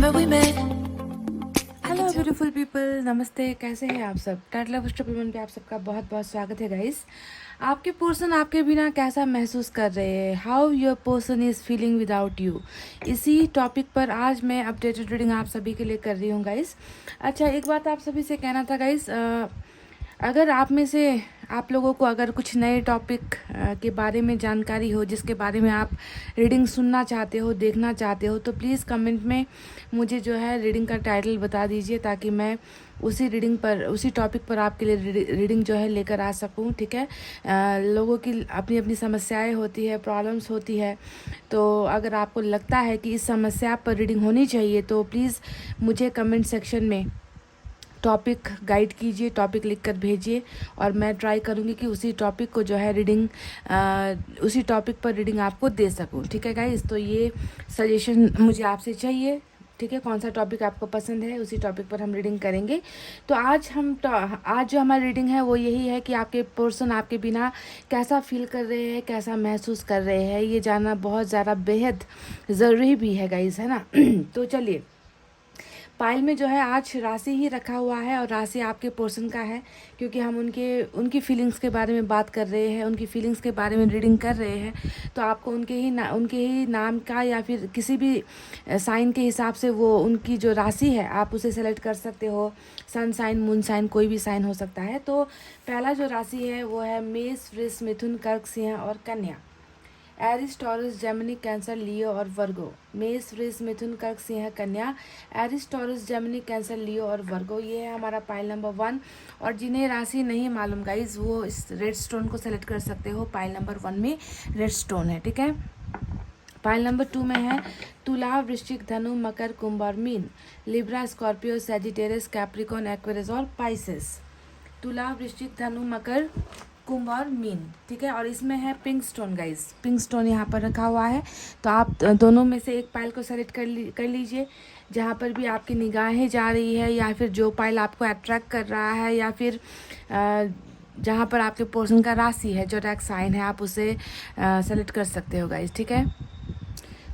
where we met. Hello beautiful people, नमस्ते। कैसे हैं आप सब? टाइटल ऑफ सप्लीमेंट पे आप सबका बहुत बहुत स्वागत है गाइस। आपके पर्सन आपके बिना कैसा महसूस कर रहे हैं? How your person is feeling without you. इसी टॉपिक पर आज मैं अपडेटेड रीडिंग आप सभी के लिए कर रही हूँ गाइस। अच्छा, एक बात आप सभी से कहना था गाइस, अगर आप में से आप लोगों को अगर कुछ नए टॉपिक के बारे में जानकारी हो, जिसके बारे में आप रीडिंग सुनना चाहते हो, देखना चाहते हो, तो प्लीज़ कमेंट में मुझे जो है रीडिंग का टाइटल बता दीजिए, ताकि मैं उसी रीडिंग पर, उसी टॉपिक पर आपके लिए रीडिंग जो है लेकर आ सकूं। ठीक है, लोगों की अपनी अपनी समस्याएं होती है, प्रॉब्लम्स होती है। तो अगर आपको लगता है कि इस समस्या पर रीडिंग होनी चाहिए, तो प्लीज़ मुझे कमेंट सेक्शन में टॉपिक गाइड कीजिए, टॉपिक लिख कर भेजिए, और मैं ट्राई करूँगी कि उसी टॉपिक को जो है रीडिंग, उसी टॉपिक पर रीडिंग आपको दे सकूँ। ठीक है गाइस, तो ये सजेशन मुझे आपसे चाहिए। ठीक है, कौन सा टॉपिक आपको पसंद है, उसी टॉपिक पर हम रीडिंग करेंगे। तो आज जो हमारी रीडिंग है वो यही है कि आपके पर्सन आपके बिना कैसा फील कर रहे हैं, कैसा महसूस कर रहे हैं। ये जानना बहुत ज़्यादा बेहद ज़रूरी भी है गाइस, है ना। तो चलिए, पाइल में जो है आज राशि ही रखा हुआ है, और राशि आपके पर्सन का है, क्योंकि हम उनकी फीलिंग्स के बारे में बात कर रहे हैं, उनकी फीलिंग्स के बारे में रीडिंग कर रहे हैं। तो आपको उनके ही नाम का या फिर किसी भी साइन के हिसाब से वो उनकी जो राशि है आप उसे सेलेक्ट कर सकते हो। सन साइन, मून साइन, कोई भी साइन हो सकता है। तो पहला जो राशि है वो है मेष, वृष, मिथुन, कर्क, सिंह और कन्या। एरिस, टॉरस, जेमिनी, कैंसर, लियो और वर्गो। मेष, वृष, मिथुन, कर्क, सिंह, कन्या, एरिस, टॉरस, जेमिनी, कैंसर, लियो और वर्गो। ये है हमारा पाइल नंबर 1। और जिन्हें राशि नहीं मालूम गाइज, वो इस रेड स्टोन को सेलेक्ट कर सकते हो। पाइल नंबर 1 में रेड स्टोन है। ठीक है, पाइल नंबर 2 में है तुला, वृश्चिक, धनु, मकर, कुंभ और mean. Libra, Scorpio, Sagittarius, Capricorn, Aquarius और पाइसेस। तुला, वृश्चिक, धनु, मकर, कुंभ और मीन। ठीक है, और इसमें है pink stone guys. Pink stone यहाँ पर रखा हुआ है। तो आप दोनों में से एक पाइल को सेलेक्ट कर लीजिए, जहाँ पर भी आपकी निगाहें जा रही है, या फिर जो पाइल आपको अट्रैक्ट कर रहा है, या फिर जहाँ पर आपके पर्सन का राशि है, जो टैग साइन है, आप उसे सेलेक्ट कर सकते हो गाइज। ठीक है,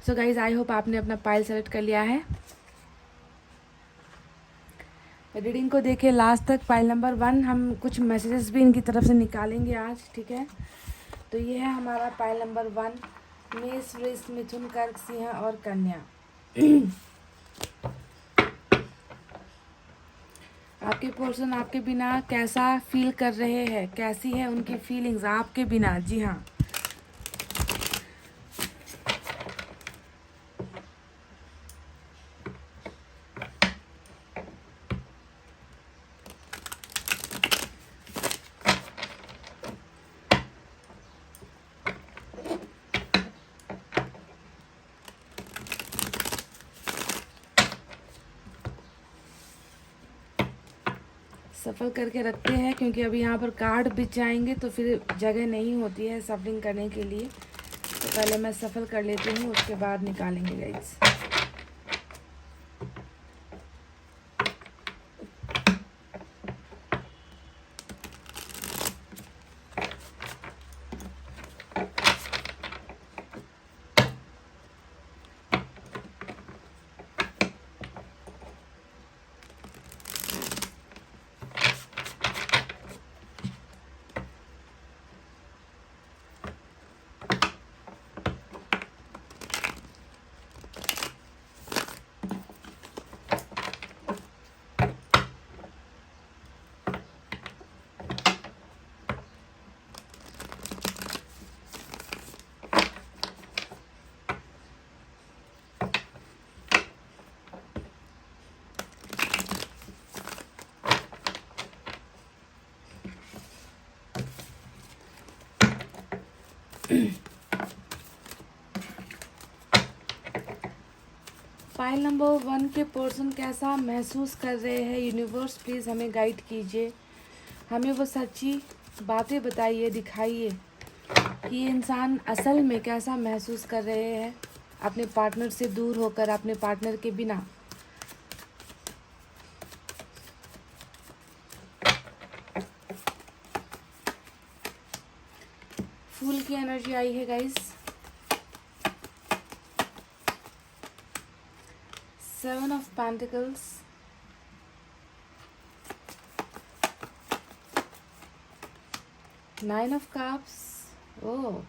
सो गाइज, आई होप आपने अपना पाइल सेलेक्ट कर लिया है। रीडिंग को देखिए लास्ट तक। पाइल नंबर 1, हम कुछ मैसेजेस भी इनकी तरफ से निकालेंगे आज। ठीक है, तो ये है हमारा पाइल नंबर 1, मेष, वृष, मिथुन, कर्क, सिंह और कन्या। आपके पर्सन आपके बिना कैसा फील कर रहे हैं, कैसी है उनकी फीलिंग्स आपके बिना। जी हाँ, सफल करके रखते हैं, क्योंकि अभी यहाँ पर कार्ड बिछ जाएंगे तो फिर जगह नहीं होती है सफलिंग करने के लिए। तो पहले मैं सफल कर लेती हूँ, उसके बाद निकालेंगे गाइस। फाइल नंबर 1 के पर्सन कैसा महसूस कर रहे हैं, यूनिवर्स प्लीज़ हमें गाइड कीजिए। हमें वो सच्ची बातें बताइए, दिखाइए कि ये इंसान असल में कैसा महसूस कर रहे हैं अपने पार्टनर से दूर होकर, अपने पार्टनर के बिना। फूल की एनर्जी आई है guys. 7 of Pentacles, Nine of Cups. Oh,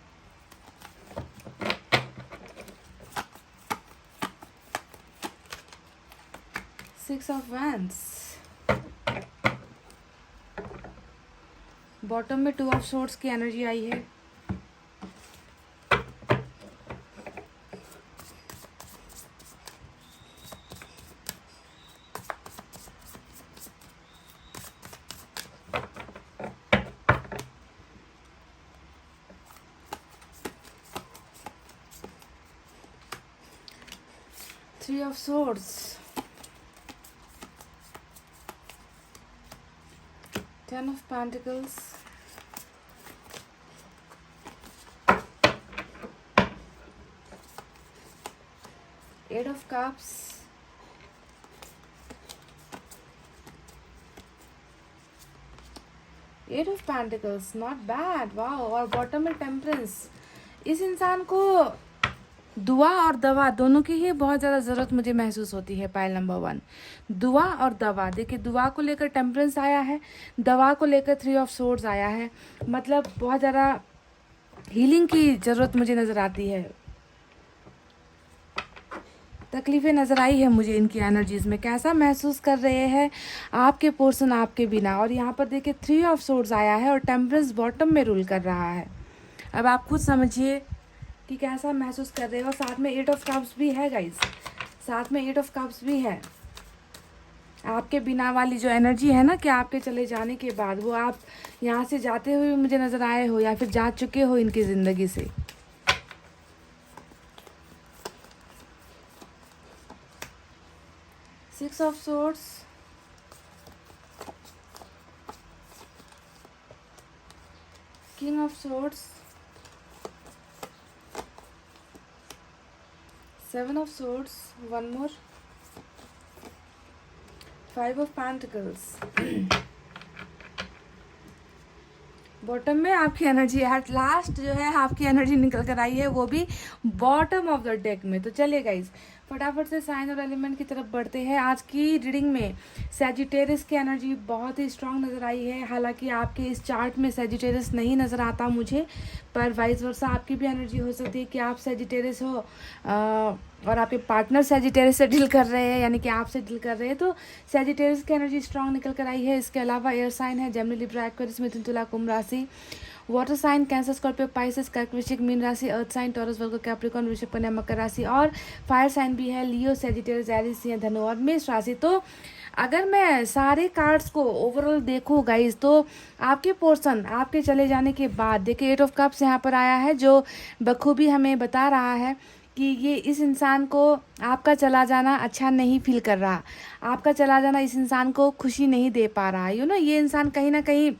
Six of Wands. Bottom में टू ऑफ सोर्ड्स की एनर्जी आई है. Three of Swords, Ten of Pentacles, Eight of Cups, Eight of Pentacles, not bad. वाह. और bottom में temperance. इस इंसान को दुआ और दवा दोनों की ही बहुत ज़्यादा ज़रूरत मुझे महसूस होती है. पाइल नंबर 1, दुआ और दवा. देखिए, दुआ को लेकर टेम्परेंस आया है, दवा को लेकर थ्री ऑफ सोर्ड्स आया है. मतलब बहुत ज़्यादा हीलिंग की ज़रूरत मुझे नज़र आती है. तकलीफ़ें नज़र आई है मुझे इनकी एनर्जीज़ में. कैसा महसूस कर रहे हैं आपके पर्सन आपके बिना. और यहाँ पर देखिए थ्री ऑफ सोर्ड्स आया है और टेम्परेंस बॉटम में रूल कर रहा है. अब आप खुद समझिए कि कैसा महसूस कर रहे हो. साथ में एट ऑफ कप्स भी है गाइस, साथ में एट ऑफ कप्स भी है. आपके बिना वाली जो एनर्जी है ना, कि आपके चले जाने के बाद वो आप यहाँ से जाते हुए मुझे नज़र आए हो या फिर जा चुके हो इनकी ज़िंदगी से. Six of swords, king of swords, seven of swords, one more, five of pentacles. Bottom में आपकी एनर्जी एट लास्ट जो है आपकी एनर्जी निकल कर आई है, वो भी बॉटम ऑफ द डेक में. तो चलिए गाइज फटाफट से साइन और एलिमेंट की तरफ बढ़ते हैं. आज की रीडिंग में सैजिटेरियस की एनर्जी बहुत ही स्ट्रांग नज़र आई है. हालांकि आपके इस चार्ट में सैजिटेरियस नहीं नज़र आता मुझे, पर वाइस वर्सा आपकी भी एनर्जी हो सकती है कि आप सैजिटेरियस हो और आपके पार्टनर सैजिटेरियस से डील कर रहे हैं, यानी कि आपसे डील कर रहे हैं. तो सैजिटेरियस की एनर्जी स्ट्रांग निकल कर आई है. इसके अलावा एयर साइन है जेमिनी, लिब्रा, एक्वेरियस, मिथुन, तुला, कुंभ राशि. Water sign Cancer, Scorpio, Pisces, कर्क, वृश्चिक, मीन राशि. Earth sign Taurus, Virgo, Capricorn, वृषभ, कन्या, मकर राशि. और फायर साइन भी है लियो, सैजिटेरियस, एरीज, सिंह, धनु और मेष राशि. तो अगर मैं सारे कार्ड्स को ओवरऑल देखूँ गाइज, तो आपके पोर्सन आपके चले जाने के बाद देखिए एट ऑफ कप्स यहाँ पर आया है, जो बखूबी हमें बता रहा है कि ये इस इंसान को आपका चला जाना अच्छा नहीं फील कर रहा. आपका चला जाना इस इंसान को खुशी नहीं दे पा रहा. ये इंसान कहीं ना कहीं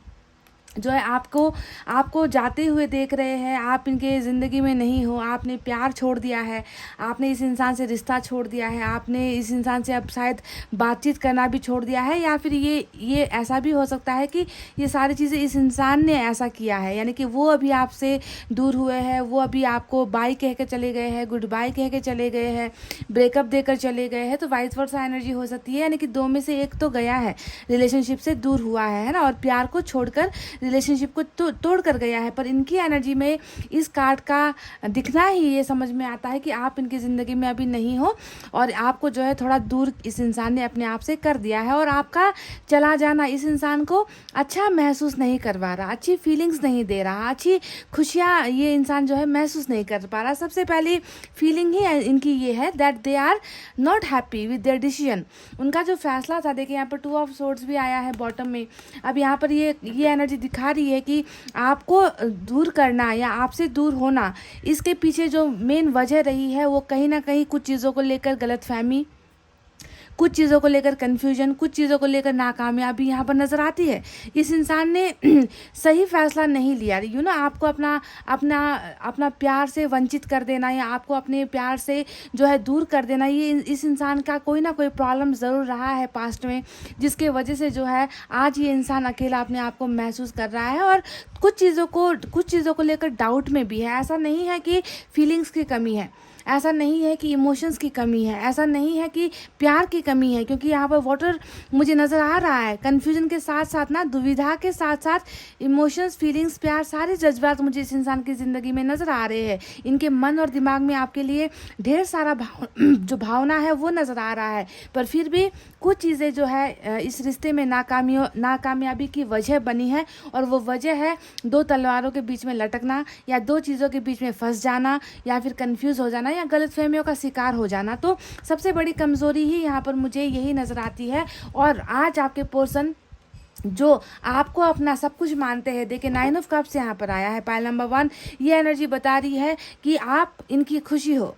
जो है आपको जाते हुए देख रहे हैं. आप इनके ज़िंदगी में नहीं हो, आपने प्यार छोड़ दिया है, आपने इस इंसान से रिश्ता छोड़ दिया है, आपने इस इंसान से अब शायद बातचीत करना भी छोड़ दिया है. या फिर ये ऐसा भी हो सकता है कि ये सारी चीज़ें इस इंसान ने ऐसा किया है, यानी कि वो अभी आपसे दूर हुए हैं, वो अभी आपको बाय कह के चले गए हैं, गुड बाय कह के चले गए हैं, ब्रेकअप देकर चले गए हैं. तो वाइस वर्सा एनर्जी हो सकती है, यानी कि दो में से एक तो गया है, रिलेशनशिप से दूर हुआ है ना, और प्यार को छोड़कर रिलेशनशिप को तोड़ कर गया है. पर इनकी एनर्जी में इस कार्ड का दिखना ही ये समझ में आता है कि आप इनकी ज़िंदगी में अभी नहीं हो और आपको जो है थोड़ा दूर इस इंसान ने अपने आप से कर दिया है. और आपका चला जाना इस इंसान को अच्छा महसूस नहीं करवा रहा, अच्छी फीलिंग्स नहीं दे रहा, अच्छी खुशियाँ ये इंसान जो है महसूस नहीं कर पा रहा. सबसे पहली फीलिंग ही इनकी ये है that they are not happy with their decision. उनका जो फैसला था, देखिए यहाँ पर टू ऑफ सोर्ड्स भी आया है बॉटम में. अब यहाँ पर ये एनर्जी दिखा रही है कि आपको दूर करना या आपसे दूर होना, इसके पीछे जो मेन वजह रही है वो कहीं ना कहीं कुछ चीज़ों को लेकर गलतफहमी, कुछ चीज़ों को लेकर कन्फ्यूजन, कुछ चीज़ों को लेकर नाकामयाबी यहाँ पर नज़र आती है. इस इंसान ने सही फैसला नहीं लिया. आपको अपना प्यार से वंचित कर देना या आपको अपने प्यार से जो है दूर कर देना, ये इस इंसान का कोई ना कोई प्रॉब्लम ज़रूर रहा है पास्ट में, जिसके वजह से जो है आज ये इंसान अकेला अपने आप को महसूस कर रहा है और कुछ चीज़ों को लेकर डाउट में भी है. ऐसा नहीं है कि फीलिंग्स की कमी है, ऐसा नहीं है कि इमोशंस की कमी है, ऐसा नहीं है कि प्यार की कमी है, क्योंकि यहाँ पर वाटर मुझे नज़र आ रहा है। कन्फ्यूजन के साथ साथ ना, दुविधा के साथ साथ इमोशंस, फीलिंग्स, प्यार, सारे जज्बात मुझे इस इंसान की ज़िंदगी में नज़र आ रहे हैं। इनके मन और दिमाग में आपके लिए ढेर सारा जो भावना है वो नज़र आ रहा है, पर फिर भी कुछ चीज़ें जो है इस रिश्ते में नाकामयाबी की वजह बनी है, और वो वजह है दो तलवारों के बीच में लटकना, या दो चीज़ों के बीच में फंस जाना, या फिर कंफ्यूज हो जाना, या गलतफहमियों का शिकार हो जाना। तो सबसे बड़ी कमज़ोरी ही यहाँ पर मुझे यही नज़र आती है। और आज आपके पर्सन जो आपको अपना सब कुछ मानते हैं, देखिए 9 ऑफ कप्स यहाँ पर आया है, पाइल नंबर 1। ये एनर्जी बता रही है कि आप इनकी खुशी हो,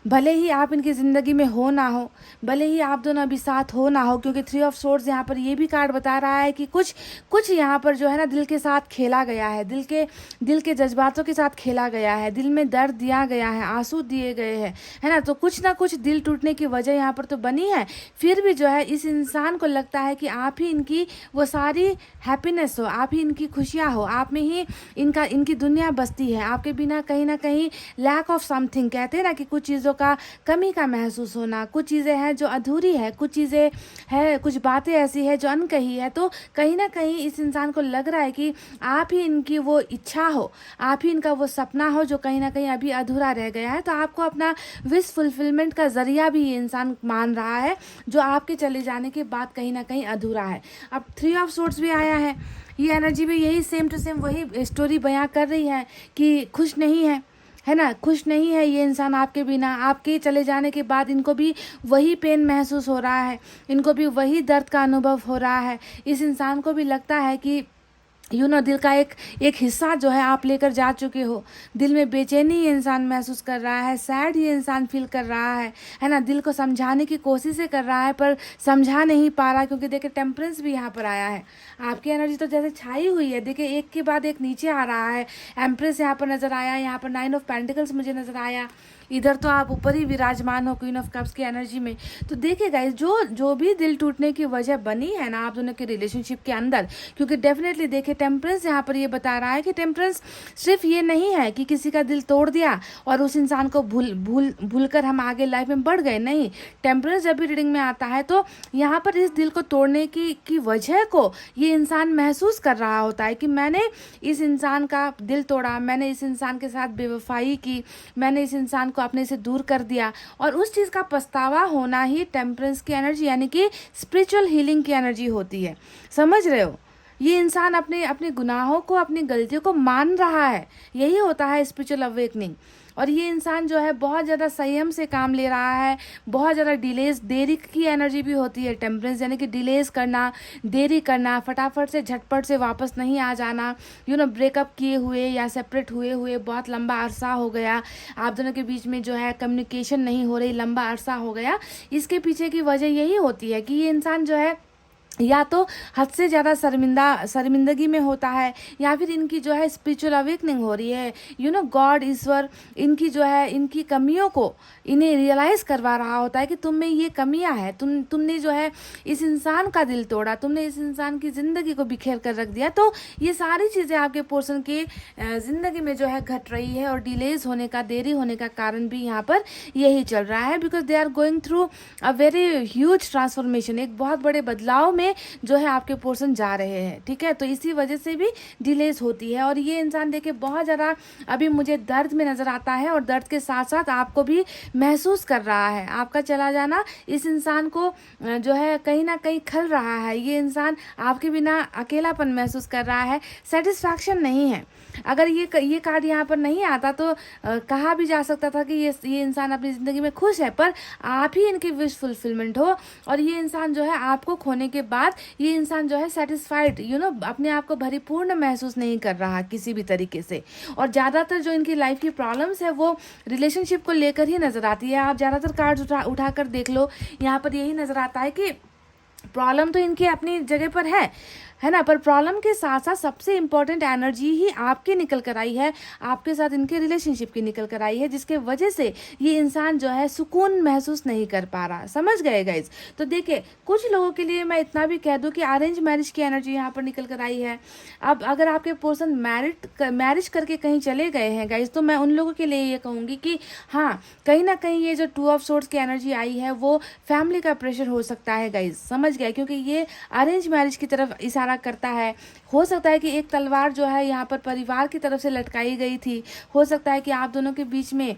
भले ही आप इनकी ज़िंदगी में हो ना हो, भले ही आप दोनों अभी साथ हो ना हो, क्योंकि 3 ऑफ सोर्ड्स यहाँ पर ये भी कार्ड बता रहा है कि कुछ यहाँ पर जो है ना दिल के साथ खेला गया है, दिल के जज्बातों के साथ खेला गया है, दिल में दर्द दिया गया है, आंसू दिए गए हैं, है ना। तो कुछ ना कुछ दिल टूटने की वजह यहाँ पर तो बनी है। फिर भी जो है इस इंसान को लगता है कि आप ही इनकी वो सारी हैप्पीनेस हो, आप ही इनकी खुशियाँ हो, आप में ही इनकी दुनिया बसती है। आपके बिना कहीं ना कहीं लैक ऑफ समथिंग, कहते हैं ना कि कुछ चीज़ों का कमी का महसूस होना, कुछ चीज़ें हैं जो अधूरी है, कुछ चीज़ें है, कुछ बातें ऐसी है जो अनकही है। तो कहीं ना कहीं इस इंसान को लग रहा है कि आप ही इनकी वो इच्छा हो, आप ही इनका वो सपना हो जो कहीं ना कहीं अभी अधूरा रह गया है। तो आपको अपना विश फुलफिलमेंट का जरिया भी ये इंसान मान रहा है, जो आपके चले जाने के बाद कहीं ना कहीं अधूरा है। अब 3 ऑफ सोर्ड्स भी आया है, ये एनर्जी भी यही सेम टू सेम वही स्टोरी बयां कर रही है कि खुश नहीं है ना, खुश नहीं है ये इंसान आपके बिना। आपके चले जाने के बाद इनको भी वही पेन महसूस हो रहा है, इनको भी वही दर्द का अनुभव हो रहा है। इस इंसान को भी लगता है कि दिल का एक हिस्सा जो है आप लेकर जा चुके हो। दिल में बेचैनी ये इंसान महसूस कर रहा है, सैड ये इंसान फील कर रहा है ना। दिल को समझाने की कोशिशें कर रहा है पर समझा नहीं पा रहा, क्योंकि देखिए टेम्परेंस भी यहाँ पर आया है। आपकी एनर्जी तो जैसे छाई हुई है, देखिए एक के बाद एक नीचे आ रहा है। एम्प्रेस यहाँ पर नज़र आया, यहाँ पर 9 ऑफ पेंटिकल्स मुझे नज़र आया, इधर तो आप ऊपर ही विराजमान हो क्वीन ऑफ कप्स की एनर्जी में। तो देखिए गाइस, जो भी दिल टूटने की वजह बनी है ना आप दोनों के रिलेशनशिप के अंदर, क्योंकि डेफिनेटली देखिए टेम्परेंस यहाँ पर ये बता रहा है कि टेम्परेंस सिर्फ ये नहीं है कि किसी का दिल तोड़ दिया और उस इंसान को भूल कर हम आगे लाइफ में बढ़ गए, नहीं। टेम्परेंस जब भी रीडिंग में आता है तो यहाँ पर इस दिल को तोड़ने की वजह को ये इंसान महसूस कर रहा होता है कि मैंने इस इंसान का दिल तोड़ा, मैंने इस इंसान के साथ बेवफाई की, मैंने इस इंसान को अपने से दूर कर दिया। और उस चीज़ का पछतावा होना ही टेम्परेंस की एनर्जी यानी कि स्पिरिचुअल हीलिंग की एनर्जी होती है। समझ रहे हो, ये इंसान अपने गुनाहों को, अपनी गलतियों को मान रहा है, यही होता है स्पिरिचुअल अवेकनिंग। और ये इंसान जो है बहुत ज़्यादा संयम से काम ले रहा है, बहुत ज़्यादा देरी की एनर्जी भी होती है टेम्परेंस, यानी कि डिलेज करना, देरी करना, फटाफट से झटपट से वापस नहीं आ जाना। ब्रेकअप किए हुए या सेपरेट हुए बहुत लंबा अरसा हो गया, आप दोनों के बीच में जो है कम्युनिकेशन नहीं हो रही, लंबा अरसा हो गया। इसके पीछे की वजह यही होती है कि ये इंसान जो है या तो हद से ज़्यादा शर्मिंदगी में होता है, या फिर इनकी जो है स्पिरिचुअल अवेकनिंग हो रही है। गॉड, ईश्वर इनकी जो है इनकी कमियों को इन्हें रियलाइज़ करवा रहा होता है कि तुम में ये कमियां हैं, तुमने जो है इस इंसान का दिल तोड़ा, तुमने इस इंसान की ज़िंदगी को बिखेर कर रख दिया। तो ये सारी चीज़ें आपके पर्सन के ज़िंदगी में जो है घट रही है, और डिलेज होने का, देरी होने का कारण भी यहाँ पर यही चल रहा है, because they are going through a very huge transformation. एक बहुत बड़े बदलाव में जो है आपके पर्सन जा रहे हैं, ठीक है। तो इसी वजह से भी डिलेज होती है। और ये इंसान देखिए बहुत ज़्यादा अभी मुझे दर्द में नज़र आता है, और दर्द के साथ साथ आपको भी महसूस कर रहा है। आपका चला जाना इस इंसान को जो है कहीं ना कहीं खल रहा है। ये इंसान आपके बिना अकेलापन महसूस कर रहा है, सेटिस्फैक्शन नहीं है। अगर ये कार्ड यहाँ पर नहीं आता तो कहा भी जा सकता था कि ये इंसान अपनी ज़िंदगी में खुश है, पर आप ही इनकी विश फुलफिलमेंट हो। और ये इंसान जो है आपको खोने के बाद ये इंसान जो है सेटिस्फाइड, अपने आप को भरीपूर्ण महसूस नहीं कर रहा किसी भी तरीके से। और ज़्यादातर जो इनकी लाइफ की प्रॉब्लम्स है वो रिलेशनशिप को लेकर ही नज़र आती है। आप ज़्यादातर कार्ड्स उठाकर देख लो, यहाँ पर यही नज़र आता है कि प्रॉब्लम तो इनकी अपनी जगह पर है है ना। पर प्रॉब्लम के साथ साथ सबसे इम्पोर्टेंट एनर्जी ही आपकी निकल कर आई है, आपके साथ इनके रिलेशनशिप की निकल कर आई है, जिसके वजह से ये इंसान जो है सुकून महसूस नहीं कर पा रहा। समझ गए गाइज। तो देखिए, कुछ लोगों के लिए मैं इतना भी कह दूं कि अरेंज मैरिज की एनर्जी यहाँ पर निकल कर आई है। अब अगर आपके पर्सन मैरिज करके कहीं चले गए हैं गाइज, तो मैं उन लोगों के लिए ये कहूँगी कि हाँ, कहीं ना कहीं ये जो 2 ऑफ सोर्ड्स की एनर्जी आई है वो फैमिली का प्रेशर हो सकता है गाइज। समझ गए, क्योंकि ये अरेंज मैरिज की तरफ इशारा करता है। हो सकता है कि एक तलवार जो है यहाँ पर परिवार की तरफ से लटकाई गई थी। हो सकता है कि आप दोनों के बीच में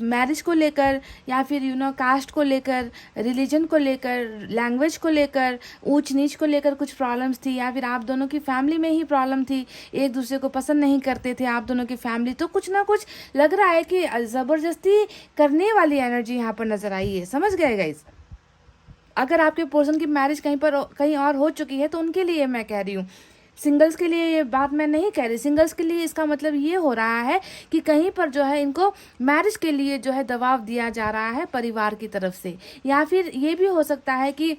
मैरिज को लेकर, या फिर कास्ट को लेकर, रिलीजन को लेकर, लैंग्वेज को लेकर, ऊंच नीच को लेकर कुछ प्रॉब्लम्स थी, या फिर आप दोनों की फैमिली में ही प्रॉब्लम थी, एक दूसरे को पसंद नहीं करते थे आप दोनों की फैमिली। तो कुछ ना कुछ लग रहा है कि ज़बरदस्ती करने वाली एनर्जी यहाँ पर नजर आई है। समझ गए गाइज। अगर आपके पर्सन की मैरिज कहीं और हो चुकी है तो उनके लिए मैं कह रही हूँ। सिंगल्स के लिए ये बात मैं नहीं कह रही। सिंगल्स के लिए इसका मतलब ये हो रहा है कि कहीं पर जो है इनको मैरिज के लिए जो है दबाव दिया जा रहा है परिवार की तरफ से, या फिर ये भी हो सकता है कि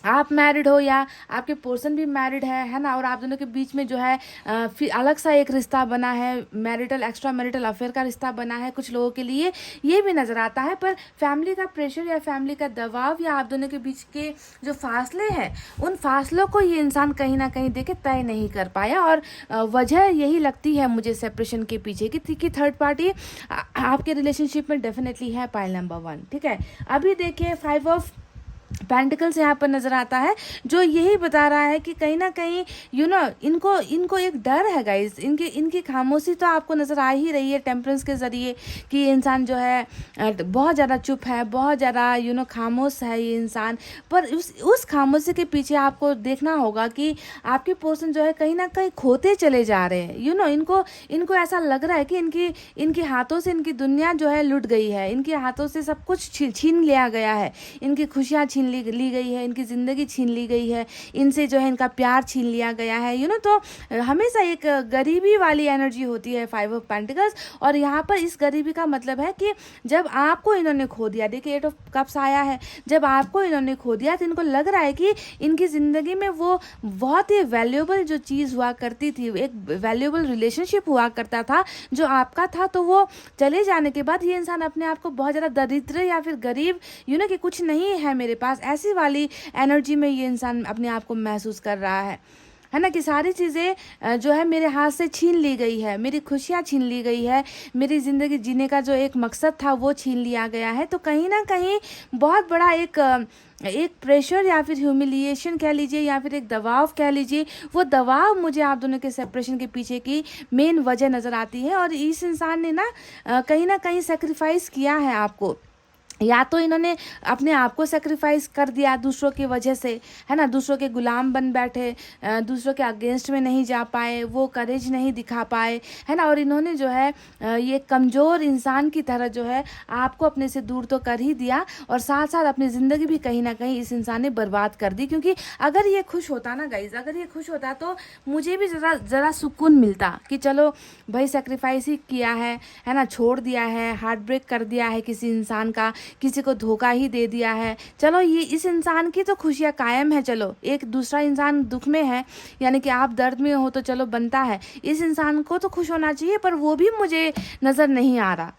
आप मैरिड हो या आपके पर्सन भी मैरिड है ना, और आप दोनों के बीच में जो है फिर अलग सा एक रिश्ता बना है, मैरिटल एक्स्ट्रा मैरिटल अफेयर का रिश्ता बना है। कुछ लोगों के लिए ये भी नज़र आता है। पर फैमिली का प्रेशर या फैमिली का दबाव या आप दोनों के बीच के जो फासले हैं, उन फासलों को ये इंसान कहीं ना कहीं देखे तय नहीं कर पाया। और वजह यही लगती है मुझे सेपरेशन के पीछे कि थर्ड पार्टी आपके रिलेशनशिप में डेफिनेटली है, पाइल नंबर 1। ठीक है, अभी देखिए 5 ऑफ पेंटिकल्स यहाँ पर नजर आता है, जो यही बता रहा है कि कहीं ना कहीं इनको एक डर है गाइस। इनकी खामोशी तो आपको नजर आ ही रही है टेम्परेंस के जरिए, कि ये इंसान जो है बहुत ज़्यादा चुप है, बहुत ज़्यादा खामोश है ये इंसान। पर उस खामोशी के पीछे आपको देखना होगा कि आपके पर्सन जो है कहीं ना कहीं खोते चले जा रहे हैं। इनको ऐसा लग रहा है कि इनके हाथों से इनकी दुनिया जो है लुट गई है, इनके हाथों से सब कुछ छीन लिया गया है, इनकी खुशियाँ छीन ली गई है, इनकी ज़िंदगी छीन ली गई है, इनसे जो है इनका प्यार छीन लिया गया है। तो हमेशा एक गरीबी वाली एनर्जी होती है 5 ऑफ पेंटिकल्स। और यहाँ पर इस गरीबी का मतलब है कि जब आपको इन्होंने खो दिया, देखिए 8 ऑफ कप्स आया है, जब आपको इन्होंने खो दिया तो इनको लग रहा है कि इनकी ज़िंदगी में वो बहुत ही वैल्यूएबल जो चीज़ हुआ करती थी, एक वैल्यूएबल रिलेशनशिप हुआ करता था जो आपका था, तो वो चले जाने के बाद ये इंसान अपने आप को बहुत ज़्यादा दरिद्र या फिर गरीब कि कुछ नहीं है मेरे पास, ऐसी वाली एनर्जी में ये इंसान अपने आप को महसूस कर रहा है ना, कि सारी चीज़ें जो है मेरे हाथ से छीन ली गई है, मेरी खुशियाँ छीन ली गई है, मेरी ज़िंदगी जीने का जो एक मकसद था वो छीन लिया गया है। तो कहीं ना कहीं बहुत बड़ा एक प्रेशर या फिर ह्यूमिलिएशन कह लीजिए, या फिर एक दबाव कह लीजिए, वो दबाव मुझे आप दोनों के सेपरेशन के पीछे की मेन वजह नज़र आती है। और इस इंसान ने ना कहीं सेक्रीफाइस किया है आपको, या तो इन्होंने अपने आप को सेक्रीफाइस कर दिया दूसरों की वजह से, है ना, दूसरों के गुलाम बन बैठे, दूसरों के अगेंस्ट में नहीं जा पाए, वो करेज नहीं दिखा पाए, है ना। और इन्होंने जो है ये कमज़ोर इंसान की तरह जो है आपको अपने से दूर तो कर ही दिया, और साथ साथ अपनी ज़िंदगी भी कहीं ना कहीं इस इंसान ने बर्बाद कर दी। क्योंकि अगर ये खुश होता ना गाइज, अगर ये खुश होता तो मुझे भी ज़रा सुकून मिलता कि चलो भाई सेक्रीफाइस ही किया है ना, छोड़ दिया है, हार्ट ब्रेक कर दिया है किसी इंसान का, किसी को धोखा ही दे दिया है, चलो ये इस इंसान की तो खुशियाँ कायम है, चलो एक दूसरा इंसान दुख में है, यानी कि आप दर्द में हो तो चलो बनता है, इस इंसान को तो खुश होना चाहिए, पर वो भी मुझे नज़र नहीं आ रहा।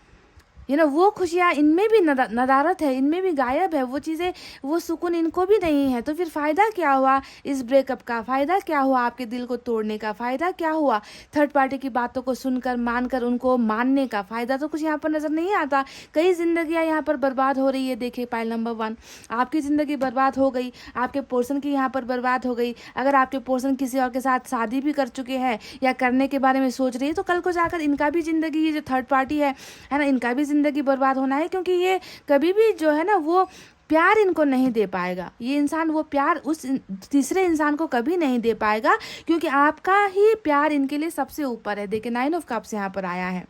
वो खुशियाँ इनमें भी नदारत है, इनमें भी गायब है, वो चीज़ें, वो सुकून इनको भी नहीं है। तो फिर फ़ायदा क्या हुआ इस ब्रेकअप का, फ़ायदा क्या हुआ आपके दिल को तोड़ने का, फ़ायदा क्या हुआ थर्ड पार्टी की बातों को सुनकर मानकर उनको मानने का, फ़ायदा तो कुछ यहाँ पर नज़र नहीं आता। कई ज़िंदगियाँ यहाँ पर बर्बाद हो रही है। देखिए पाइल नंबर 1, आपकी ज़िंदगी बर्बाद हो गई, आपके पर्सन की यहाँ पर बर्बाद हो गई। अगर आपके पर्सन किसी और के साथ शादी भी कर चुके हैं या करने के बारे में सोच रही है, तो कल को जाकर इनका भी ज़िंदगी, ये जो थर्ड पार्टी है ना, इनका भी ज़िंदगी बर्बाद होना है। क्योंकि ये कभी भी जो है ना वो प्यार इनको नहीं दे पाएगा, ये इंसान वो प्यार उस तीसरे इंसान को कभी नहीं दे पाएगा, क्योंकि आपका ही प्यार इनके लिए सबसे ऊपर है। देखिए 9 ऑफ कप्स यहाँ पर आया है,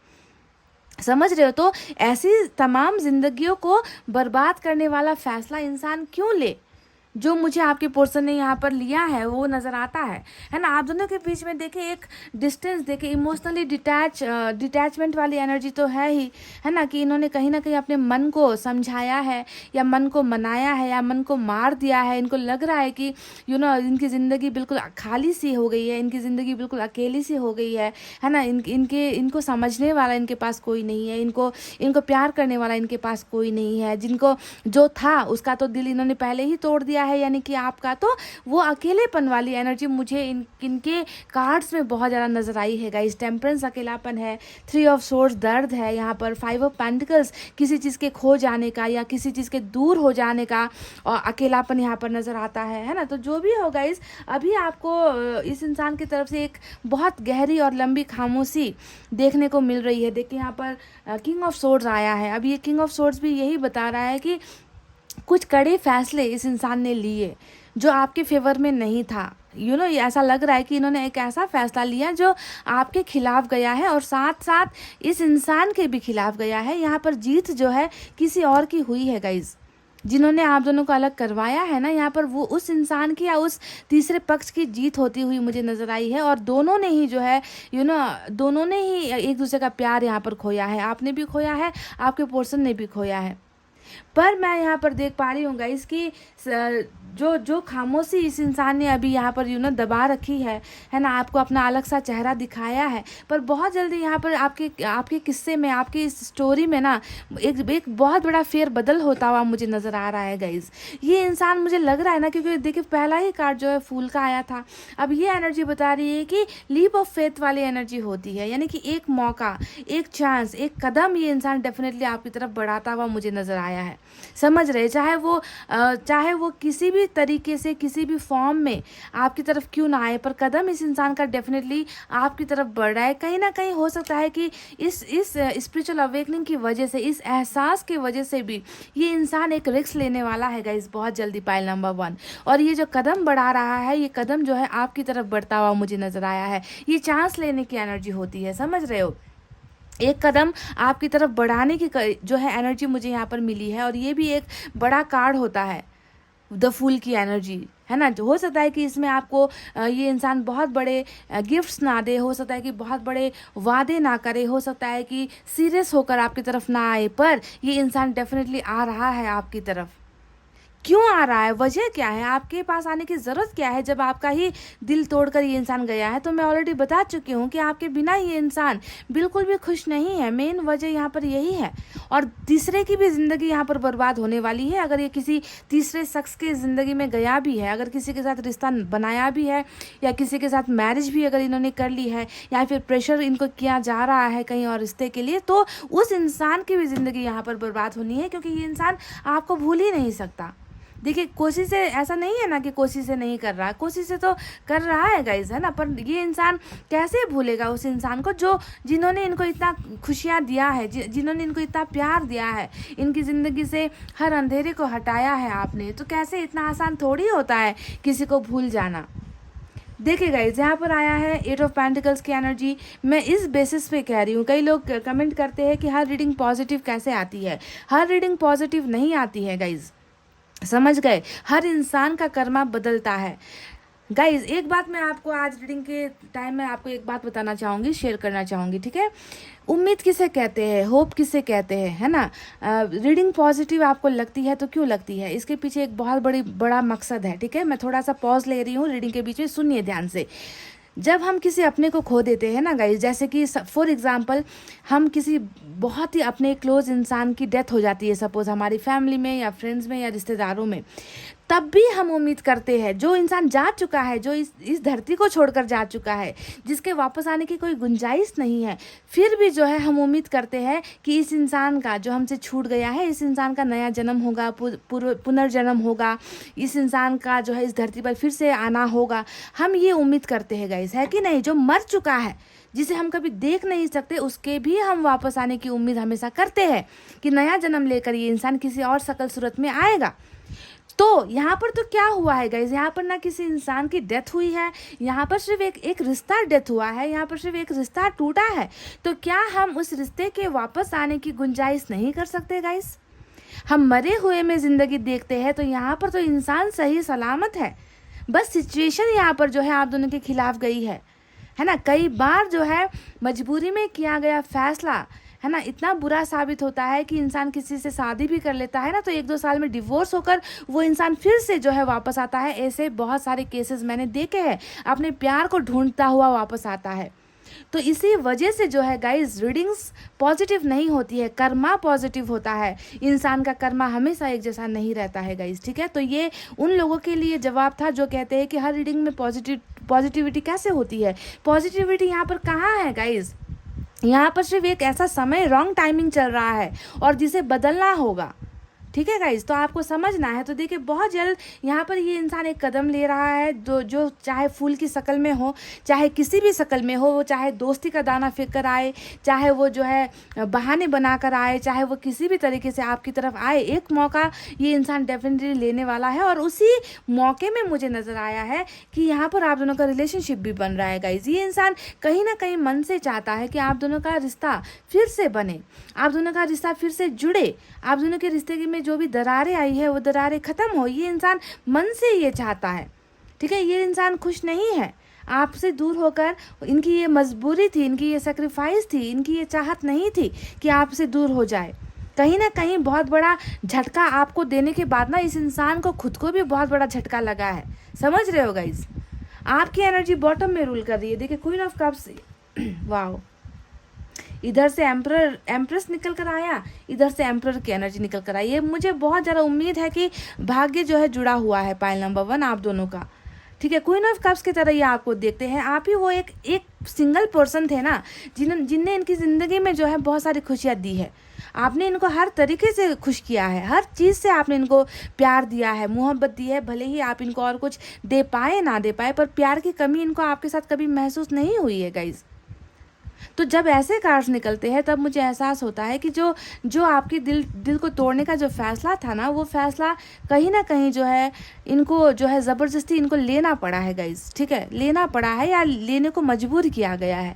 समझ रहे हो। तो ऐसी तमाम जिंदगियों को बर्बाद करने वाला फैसला इंसान क्यों ले, जो मुझे आपके पोर्शन ने यहाँ पर लिया है वो नज़र आता है ना। आप दोनों के बीच में देखें एक डिस्टेंस देखें, इमोशनली डिटैचमेंट वाली एनर्जी तो है ना, कि इन्होंने कहीं ना कहीं अपने मन को समझाया है या मन को मनाया है या मन को मार दिया है। इनको लग रहा है कि इनकी ज़िंदगी बिल्कुल खाली सी हो गई है, इनकी ज़िंदगी बिल्कुल अकेली सी हो गई है ना। इनको समझने वाला इनके पास कोई नहीं है, इनको प्यार करने वाला इनके पास कोई नहीं है। जिनको जो था उसका तो दिल इन्होंने पहले ही तोड़ दिया है, यानी कि आपका तो वो अकेलेपन वाली एनर्जी मुझे इनके कार्ड्स में बहुत ज़्यादा नजर आई है गाइस। टेम्परेंस अकेलापन है, 3 ऑफ सोर्ड्स दर्द है यहाँ पर, 5 ऑफ पेंटिकल्स किसी चीज़ के खो जाने का या किसी चीज़ के दूर हो जाने का और अकेलापन यहाँ पर नज़र आता है ना। तो जो भी हो गाइस, अभी आपको इस इंसान की तरफ से एक बहुत गहरी और लंबी खामोशी देखने को मिल रही है। देखिए यहाँ पर किंग ऑफ सोर्ड्स आया है। अब ये किंग ऑफ सोर्ड्स भी यही बता रहा है कि कुछ कड़े फैसले इस इंसान ने लिए जो आपके फेवर में नहीं था। ये ऐसा लग रहा है कि इन्होंने एक ऐसा फैसला लिया जो आपके खिलाफ गया है और साथ साथ इस इंसान के भी खिलाफ गया है। यहाँ पर जीत जो है किसी और की हुई है गाइज। जिन्होंने आप दोनों को अलग करवाया है ना, यहाँ पर वो उस इंसान की या उस तीसरे पक्ष की जीत होती हुई मुझे नज़र आई है। और दोनों ने ही जो है दोनों ने ही एक दूसरे का प्यार यहाँ पर खोया है। आपने भी खोया है, आपके पोर्सन ने भी खोया है। पर मैं यहाँ पर देख पा रही हूँ गाइस कि जो खामोशी इस इंसान ने अभी यहाँ पर दबा रखी है ना, आपको अपना अलग सा चेहरा दिखाया है। पर बहुत जल्दी यहाँ पर आपके किस्से में, आपकी इस स्टोरी में ना एक बहुत बड़ा फेर बदल होता हुआ मुझे नज़र आ रहा है गाइस। ये इंसान मुझे लग रहा है ना, क्योंकि देखिए पहला ही कार्ड जो है फूल का आया था। अब ये एनर्जी बता रही है कि लीप ऑफ फेथ वाली एनर्जी होती है, यानी कि एक मौका, एक चांस, एक कदम ये इंसान डेफिनेटली आपकी तरफ बढ़ाता हुआ मुझे नज़र आया है। समझ रहे, चाहे वो किसी भी तरीके से किसी भी फॉर्म में आपकी तरफ क्यों ना आए, पर कदम इस इंसान का डेफिनेटली आपकी तरफ बढ़ रहा है। कहीं ना कहीं हो सकता है कि इस स्पिरिचुअल अवेकनिंग की वजह से, इस एहसास की वजह से भी ये इंसान एक रिस्क लेने वाला है गाइस बहुत जल्दी, पाइल नंबर 1। और ये जो कदम बढ़ा रहा है, ये कदम जो है आपकी तरफ बढ़ता हुआ मुझे नजर आया है। ये चांस लेने की एनर्जी होती है, समझ रहे हो। एक कदम आपकी तरफ बढ़ाने की जो है एनर्जी मुझे यहाँ पर मिली है। और ये भी एक बड़ा कार्ड होता है, द फूल की एनर्जी है ना। हो सकता है कि इसमें आपको ये इंसान बहुत बड़े गिफ्ट्स ना दे, हो सकता है कि बहुत बड़े वादे ना करे, हो सकता है कि सीरियस होकर आपकी तरफ ना आए, पर ये इंसान डेफिनेटली आ रहा है आपकी तरफ। क्यों आ रहा है, वजह क्या है, आपके पास आने की ज़रूरत क्या है जब आपका ही दिल तोड़कर ये इंसान गया है। तो मैं ऑलरेडी बता चुकी हूँ कि आपके बिना ये इंसान बिल्कुल भी खुश नहीं है। मेन वजह यहाँ पर यही है। और तीसरे की भी ज़िंदगी यहाँ पर बर्बाद होने वाली है अगर ये किसी तीसरे शख्स की ज़िंदगी में गया भी है, अगर किसी के साथ रिश्ता बनाया भी है या किसी के साथ मैरिज भी अगर इन्होंने कर ली है या फिर प्रेशर इनको किया जा रहा है कहीं और रिश्ते के लिए, तो उस इंसान की भी ज़िंदगी यहाँ पर बर्बाद होनी है, क्योंकि ये इंसान आपको भूल ही नहीं सकता। देखिए कोशिश से ऐसा नहीं है ना कि कोशिश से नहीं कर रहा, कोशिश से तो कर रहा है गाइस, है ना। पर ये इंसान कैसे भूलेगा उस इंसान को जिन्होंने इनको इतना खुशियाँ दिया है, जिन्होंने इनको इतना प्यार दिया है, इनकी ज़िंदगी से हर अंधेरे को हटाया है आपने। तो कैसे, इतना आसान थोड़ी होता है किसी को भूल जाना। देखिए गाइज, यहाँ पर आया है 8 ऑफ पेंटिकल्स की एनर्जी। मैं इस बेसिस पे कह रही हूँ, कई लोग कमेंट करते हैं कि हर रीडिंग पॉजिटिव कैसे आती है। हर रीडिंग पॉजिटिव नहीं आती है गाइज, समझ गए। हर इंसान का कर्मा बदलता है गाइज। एक बात मैं आपको आज रीडिंग के टाइम में आपको एक बात बताना चाहूँगी, शेयर करना चाहूँगी, ठीक है। उम्मीद किसे कहते हैं, होप किसे कहते हैं, है ना। रीडिंग पॉजिटिव आपको लगती है तो क्यों लगती है, इसके पीछे एक बहुत बड़ा मकसद है, ठीक है। मैं थोड़ा सा पॉज ले रही हूँ रीडिंग के बीच में, सुनिए ध्यान से। जब हम किसी अपने को खो देते हैं ना गाइज, जैसे कि फॉर एग्जांपल हम किसी बहुत ही अपने क्लोज इंसान की डेथ हो जाती है, सपोज हमारी फैमिली में या फ्रेंड्स में या रिश्तेदारों में, तब भी हम उम्मीद करते हैं, जो इंसान जा चुका है, जो इस धरती को छोड़कर जा चुका है, जिसके वापस आने की कोई गुंजाइश नहीं है, फिर भी जो है हम उम्मीद करते हैं कि इस इंसान का जो हमसे छूट गया है, इस इंसान का नया जन्म होगा, पुनर्जन्म होगा, इस इंसान का जो है इस धरती पर फिर से आना होगा। हम ये उम्मीद करते हैं गाइस, है कि नहीं। जो मर चुका है, जिसे हम कभी देख नहीं सकते, उसके भी हम वापस आने की उम्मीद हमेशा करते हैं कि नया जन्म लेकर ये इंसान किसी और शकल सूरत में आएगा। तो यहाँ पर तो क्या हुआ है गाइज, यहाँ पर ना किसी इंसान की डेथ हुई है, यहाँ पर सिर्फ एक रिश्ता डेथ हुआ है, यहाँ पर सिर्फ एक रिश्ता टूटा है। तो क्या हम उस रिश्ते के वापस आने की गुंजाइश नहीं कर सकते गाइज, हम मरे हुए में ज़िंदगी देखते हैं तो यहाँ पर तो इंसान सही सलामत है, बस सिचुएशन यहाँ पर जो है आप दोनों के खिलाफ गई है ना। कई बार जो है मजबूरी में किया गया फैसला है ना इतना बुरा साबित होता है कि इंसान किसी से शादी भी कर लेता है ना, तो 1-2 साल में डिवोर्स होकर वो इंसान फिर से जो है वापस आता है। ऐसे बहुत सारे केसेस मैंने देखे हैं, अपने प्यार को ढूंढता हुआ वापस आता है। तो इसी वजह से जो है गाइस रीडिंग्स पॉजिटिव नहीं होती है, कर्मा पॉजिटिव होता है। इंसान का कर्मा हमेशा एक जैसा नहीं रहता है गाइस, ठीक है। तो ये उन लोगों के लिए जवाब था जो कहते हैं कि हर रीडिंग में पॉजिटिविटी कैसे होती है। पॉजिटिविटी यहाँ पर कहाँ है गाइस, यहाँ पर सिर्फ एक ऐसा समय रॉन्ग टाइमिंग चल रहा है और जिसे बदलना होगा, ठीक है गाइज। तो आपको समझना है। तो देखिए बहुत जल्द यहाँ पर ये इंसान एक कदम ले रहा है जो चाहे फूल की शक्ल में हो, चाहे किसी भी शक्ल में हो, वो चाहे दोस्ती का दाना फेंक कर आए, चाहे वो जो है बहाने बना कर आए, चाहे वो किसी भी तरीके से आपकी तरफ आए, एक मौका ये इंसान डेफिनेटली लेने वाला है। और उसी मौके में मुझे नज़र आया है कि यहाँ पर आप दोनों का रिलेशनशिप भी बन रहा है गाइज। ये इंसान कहीं ना कहीं मन से चाहता है कि आप दोनों का रिश्ता फिर से बने, आप दोनों का रिश्ता फिर से जुड़े, आप दोनों के रिश्ते में जो भी दरारें आई है वो दरारें ख़त्म हो। ये इंसान मन से ये चाहता है, ठीक है। ये इंसान खुश नहीं है आपसे दूर होकर। इनकी ये मजबूरी थी, इनकी ये सेक्रीफाइस थी, इनकी ये चाहत नहीं थी कि आपसे दूर हो जाए। कहीं ना कहीं बहुत बड़ा झटका आपको देने के बाद ना इस इंसान को खुद को भी बहुत बड़ा झटका लगा है, समझ रहे हो गाइस। आपकी एनर्जी बॉटम में रूल कर रही है। देखिए क्वीन ऑफ कप्स, वाओ, इधर से एम्प्रेस निकल कर आया, इधर से एम्प्रर की एनर्जी निकल कर आई। ये मुझे बहुत ज़्यादा उम्मीद है कि भाग्य जो है जुड़ा हुआ है पाइल नंबर 1 आप दोनों का, ठीक है। क्वीन ऑफ कप्स की तरह ये आपको देखते हैं। आप ही वो एक सिंगल पर्सन थे ना जिनने इनकी ज़िंदगी में जो है बहुत सारी खुशियाँ दी है। आपने इनको हर तरीके से खुश किया है, हर चीज़ से आपने इनको प्यार दिया है, मोहब्बत दी है। भले ही आप इनको और कुछ दे पाए ना दे पाए, पर प्यार की कमी इनको आपके साथ कभी महसूस नहीं हुई है गाइज। तो जब ऐसे कार्ड्स निकलते हैं तब मुझे एहसास होता है कि जो आपके दिल को तोड़ने का जो फैसला था ना, वो फैसला कहीं ना कहीं जो है इनको जो है ज़बरदस्ती इनको लेना पड़ा है गाइज, ठीक है। लेना पड़ा है या लेने को मजबूर किया गया है।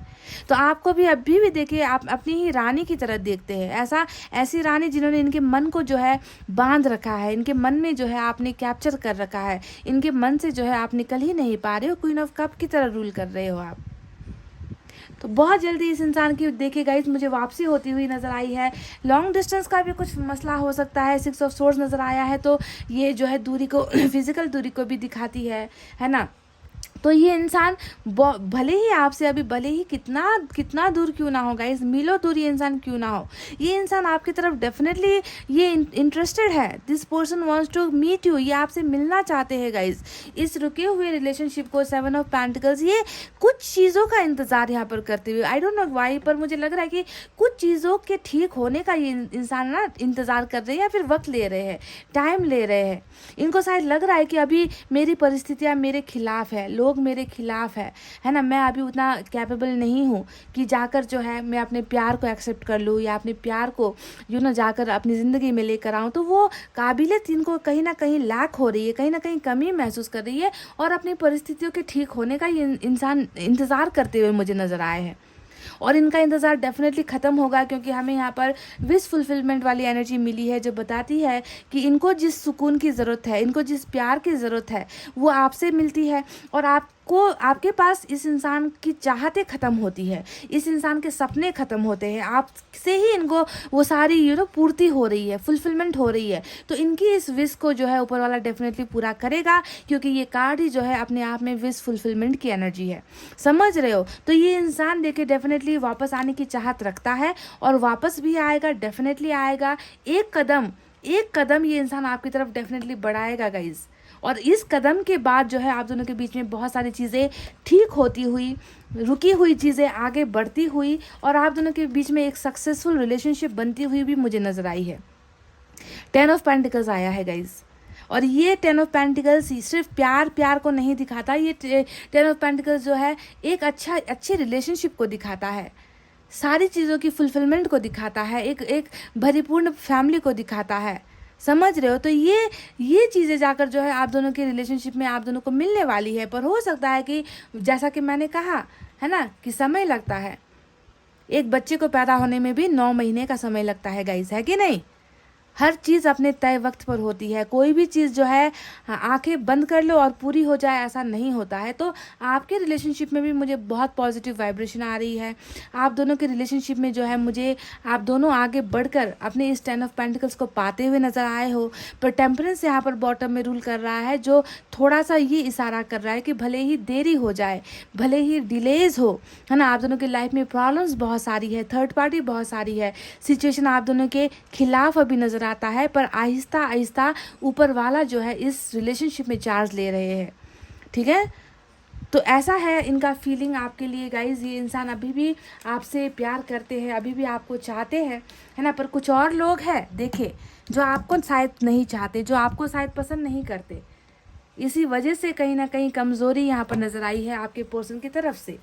तो आपको भी अभी भी देखिए, आप अपनी ही रानी की तरह देखते हैं, ऐसी रानी जिन्होंने इनके मन को जो है बांध रखा है, इनके मन में जो है आपने कैप्चर कर रखा है, इनके मन से जो है आप निकल ही नहीं पा रहे हो। क्वीन ऑफ कप की तरह रूल कर रहे हो आप। तो बहुत जल्दी इस इंसान की देखिए गाइस मुझे वापसी होती हुई नज़र आई है। लॉन्ग डिस्टेंस का भी कुछ मसला हो सकता है। 6 ऑफ सोर्ड्स नज़र आया है, तो ये जो है दूरी को फिजिकल दूरी को भी दिखाती है ना। तो ये इंसान भले ही आपसे अभी भले ही कितना दूर क्यों ना हो गाइस, मीलों दूर ये इंसान क्यों ना हो, ये इंसान आपकी तरफ डेफिनेटली ये इंटरेस्टेड है। This person wants to meet you, ये आपसे मिलना चाहते हैं गाइस। इस रुके हुए रिलेशनशिप को 7 ऑफ पेंटिकल्स ये कुछ चीज़ों का इंतज़ार यहाँ पर करते हुए, आई डोंट नो व्हाई, पर मुझे लग रहा है कि कुछ चीज़ों के ठीक होने का ये इंसान ना इंतज़ार कर रहे हैं या फिर वक्त ले रहे हैं, टाइम ले रहे हैं। इनको शायद लग रहा है कि अभी मेरी परिस्थितियाँ मेरे खिलाफ है, लोग मेरे खिलाफ है ना। मैं अभी उतना कैपेबल नहीं हूँ कि जाकर जो है मैं अपने प्यार को एक्सेप्ट कर लूँ या अपने प्यार को जाकर अपनी ज़िंदगी में लेकर आऊँ। तो वो काबिलियत इनको कहीं ना कहीं लैक हो रही है, कहीं ना कहीं कमी महसूस कर रही है और अपनी परिस्थितियों के ठीक होने का ये इंसान इंतज़ार करते हुए मुझे नज़र आए हैं। और इनका इंतज़ार डेफिनेटली ख़त्म होगा, क्योंकि हमें यहाँ पर विश फुलफिलमेंट वाली एनर्जी मिली है जो बताती है कि इनको जिस सुकून की ज़रूरत है, इनको जिस प्यार की ज़रूरत है वो आपसे मिलती है। और आपके पास इस इंसान की चाहतें ख़त्म होती है, इस इंसान के सपने ख़त्म होते हैं, आपसे ही इनको वो सारी पूर्ति हो रही है, फुलफिलमेंट हो रही है। तो इनकी इस विश को जो है ऊपर वाला डेफिनेटली पूरा करेगा, क्योंकि ये कार्ड ही जो है अपने आप में विश फुलफिलमेंट की एनर्जी है, समझ रहे हो। तो ये इंसान देखिए डेफिनेटली वापस आने की चाहत रखता है और वापस भी आएगा, डेफिनेटली आएगा। एक कदम ये इंसान आपकी तरफ डेफिनेटली बढ़ाएगा गाइज। और इस कदम के बाद जो है आप दोनों के बीच में बहुत सारी चीज़ें ठीक होती हुई, रुकी हुई चीज़ें आगे बढ़ती हुई और आप दोनों के बीच में एक सक्सेसफुल रिलेशनशिप बनती हुई भी मुझे नज़र आई है। 10 ऑफ पेंटिकल्स आया है गाइज, और ये 10 ऑफ पेंटिकल्स सिर्फ प्यार को नहीं दिखाता, ये 10 ऑफ पेंटिकल्स जो है एक अच्छे रिलेशनशिप को दिखाता है, सारी चीज़ों की फुलफिलमेंट को दिखाता है, एक भरीपूर्ण फैमिली को दिखाता है, समझ रहे हो। तो ये चीज़ें जाकर जो है आप दोनों के रिलेशनशिप में आप दोनों को मिलने वाली है। पर हो सकता है कि जैसा कि मैंने कहा है ना कि समय लगता है, एक बच्चे को पैदा होने में भी 9 महीने का समय लगता है गाइस, है कि नहीं। हर चीज़ अपने तय वक्त पर होती है। कोई भी चीज़ जो है आंखें बंद कर लो और पूरी हो जाए, ऐसा नहीं होता है। तो आपके रिलेशनशिप में भी मुझे बहुत पॉजिटिव वाइब्रेशन आ रही है। आप दोनों के रिलेशनशिप में जो है मुझे आप दोनों आगे बढ़कर अपने इस 10 ऑफ पेंटिकल्स को पाते हुए नज़र आए हो। पर टेम्परेंस यहाँ पर बॉटम में रूल कर रहा है, जो थोड़ा सा ये इशारा कर रहा है कि भले ही देरी हो जाए, भले ही डिलेज हो, है ना, आप दोनों की लाइफ में प्रॉब्लम्स बहुत सारी है, थर्ड पार्टी बहुत सारी है, सिचुएशन आप दोनों के खिलाफ अभी नज़र आता है, पर आहिस्ता आहिस्ता ऊपर वाला जो है इस रिलेशनशिप में चार्ज ले रहे हैं। ठीक है, तो ऐसा है इनका फीलिंग आपके लिए गाइज। ये इंसान अभी भी आपसे प्यार करते हैं, अभी भी आपको चाहते हैं, है ना, पर कुछ और लोग हैं देखिए जो आपको शायद नहीं चाहते, जो आपको शायद पसंद नहीं करते। इसी वजह से कहीं ना कहीं कमज़ोरी यहाँ पर नज़र आई है आपके पर्सन की तरफ से।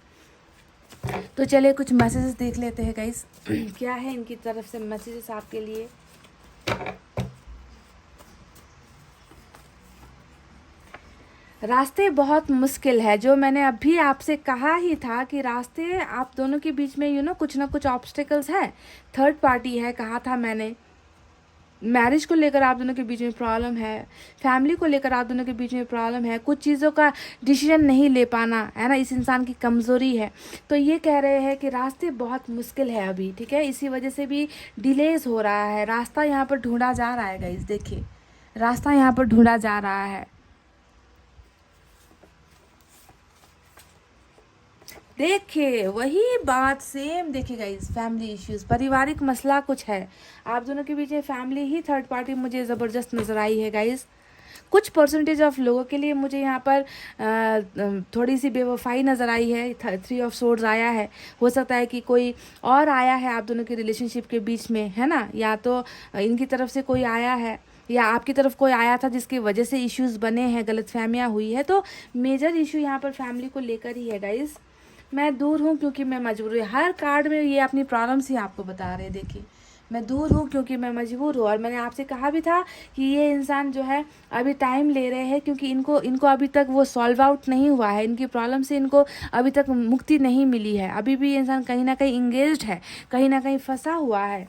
तो चलिए कुछ मैसेजेस देख लेते हैं गाइस क्या है इनकी तरफ से मैसेजेस आपके लिए। रास्ते बहुत मुश्किल है, जो मैंने अभी आपसे कहा ही था कि रास्ते आप दोनों के बीच में कुछ ना कुछ ऑब्स्टिकल्स है, थर्ड पार्टी है, कहा था मैंने। मैरिज को लेकर आप दोनों के बीच में प्रॉब्लम है, फैमिली को लेकर आप दोनों के बीच में प्रॉब्लम है, कुछ चीज़ों का डिसीजन नहीं ले पाना, है ना, इस इंसान की कमज़ोरी है। तो ये कह रहे हैं कि रास्ते बहुत मुश्किल है अभी, ठीक है, इसी वजह से भी डिलेज हो रहा है। रास्ता यहाँ पर ढूंढा जा रहा है गाइस, देखिए रास्ता यहाँ पर ढूंढा जा रहा है। देखिए वही बात सेम, देखिए गाइस फैमिली इश्यूज, पारिवारिक मसला कुछ है आप दोनों के बीच में, फैमिली ही थर्ड पार्टी मुझे ज़बरदस्त नज़र आई है गाइस। कुछ परसेंटेज ऑफ लोगों के लिए मुझे यहाँ पर थोड़ी सी बेवफाई नज़र आई है, 3 ऑफ सोर्ड्स आया है। हो सकता है कि कोई और आया है आप दोनों के रिलेशनशिप के बीच में, है ना, या तो इनकी तरफ से कोई आया है या आपकी तरफ कोई आया था जिसकी वजह से इश्यूज बने हैं, गलतफहमियाँ हुई है। तो मेजर इशू यहाँ पर फैमिली को लेकर ही है गाइस। मैं दूर हूँ क्योंकि मैं मजबूर हूँ, हर कार्ड में ये अपनी प्रॉब्लम्स ही आपको बता रहे हैं। देखिए मैं दूर हूँ क्योंकि मैं मजबूर हूँ, और मैंने आपसे कहा भी था कि ये इंसान जो है अभी टाइम ले रहे हैं क्योंकि इनको अभी तक वो सॉल्व आउट नहीं हुआ है, इनकी प्रॉब्लम से इनको अभी तक मुक्ति नहीं मिली है। अभी भी ये इंसान कहीं ना कहीं इंगेज्ड है, कहीं ना कहीं फंसा हुआ है।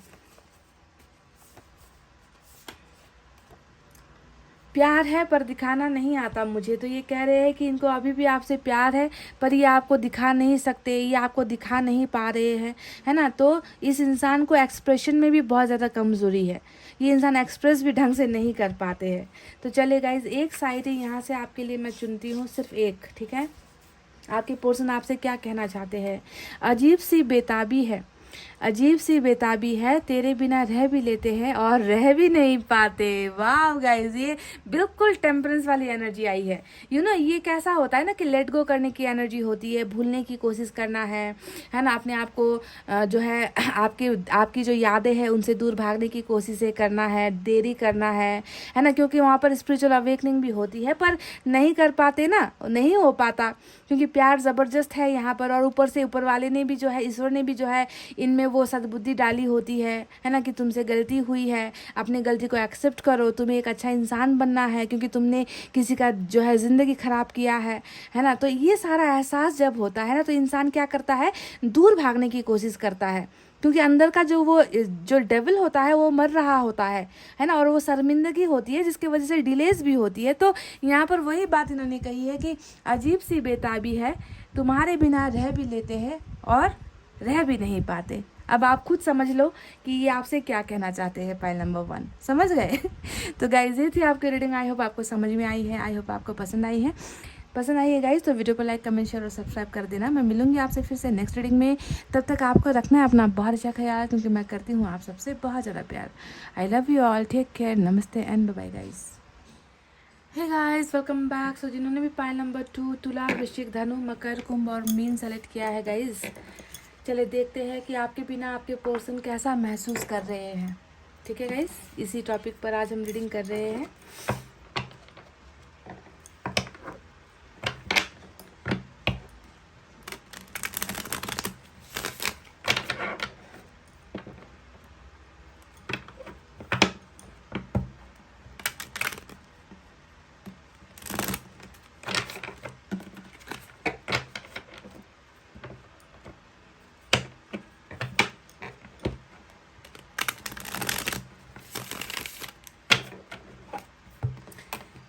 प्यार है पर दिखाना नहीं आता मुझे, तो ये कह रहे हैं कि इनको अभी भी आपसे प्यार है, पर ये आपको दिखा नहीं सकते, ये आपको दिखा नहीं पा रहे हैं, है ना। तो इस इंसान को एक्सप्रेशन में भी बहुत ज़्यादा कमज़ोरी है, ये इंसान एक्सप्रेस भी ढंग से नहीं कर पाते हैं। तो चलिए गाइज एक साइड ही यहाँ से आपके लिए मैं चुनती हूँ, सिर्फ एक, ठीक है। आपके पर्सन आपसे क्या कहना चाहते हैं। अजीब सी बेताबी है, अजीब सी बेताबी है, तेरे बिना रह भी लेते हैं और रह भी नहीं पाते। वाह गाइस, ये बिल्कुल टेम्परेंस वाली एनर्जी आई है। ये कैसा होता है ना कि लेट गो करने की एनर्जी होती है, भूलने की कोशिश करना है ना, अपने आप को जो है आपकी जो यादें हैं उनसे दूर भागने की कोशिशें करना है, देरी करना है ना, क्योंकि वहाँ पर स्पिरिचुअल अवेकनिंग भी होती है, पर नहीं कर पाते ना, नहीं हो पाता क्योंकि प्यार ज़बरदस्त है यहाँ पर, और ऊपर से ऊपर वाले ने भी जो है, ईश्वर ने भी जो है इनमें वो सद्बुद्धि डाली होती है ना, कि तुमसे गलती हुई है, अपनी गलती को एक्सेप्ट करो, तुम्हें एक अच्छा इंसान बनना है क्योंकि तुमने किसी का जो है ज़िंदगी ख़राब किया है ना। तो ये सारा एहसास जब होता है ना, तो इंसान क्या करता है, दूर भागने की कोशिश करता है, क्योंकि अंदर का जो डेविल होता है वो मर रहा होता है ना, और वो शर्मिंदगी होती है जिसकी वजह से डिलेज भी होती है। तो यहाँ पर वही बात इन्होंने कही है कि अजीब सी बेताबी है, तुम्हारे बिना रह भी लेते हैं और रह भी नहीं पाते। अब आप खुद समझ लो कि ये आपसे क्या कहना चाहते हैं। पाइल नंबर 1 समझ गए तो गाइज ये थी आपकी रीडिंग, आई होप आपको समझ में आई है, आई होप आपको पसंद आई है गाइज। तो वीडियो को लाइक कमेंट शेयर और सब्सक्राइब कर देना। मैं मिलूंगी आपसे फिर से नेक्स्ट रीडिंग में, तब तक आपको रखना है अपना बहुत अच्छा ख्याल, क्योंकि मैं करती हूँ आप सबसे बहुत ज़्यादा प्यार। I love you all, take care, नमस्ते and bye guys. Hey guys welcome back. So जिन्होंने भी पाइल नंबर 2 तुला, वृश्चिक, धनु, मकर, कुंभ और मीन सेलेक्ट किया है गाइज, चले देखते हैं कि आपके बिना आपके पर्सन कैसा महसूस कर रहे हैं। ठीक है गाइस, इसी टॉपिक पर आज हम रीडिंग कर रहे हैं।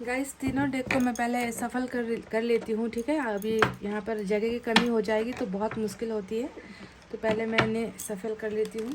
गाइस तीनों डेक को मैं पहले सफल कर लेती हूँ, ठीक है। अभी यहाँ पर जगह की कमी हो जाएगी तो बहुत मुश्किल होती है, तो पहले मैं इन्हें सफल कर लेती हूँ।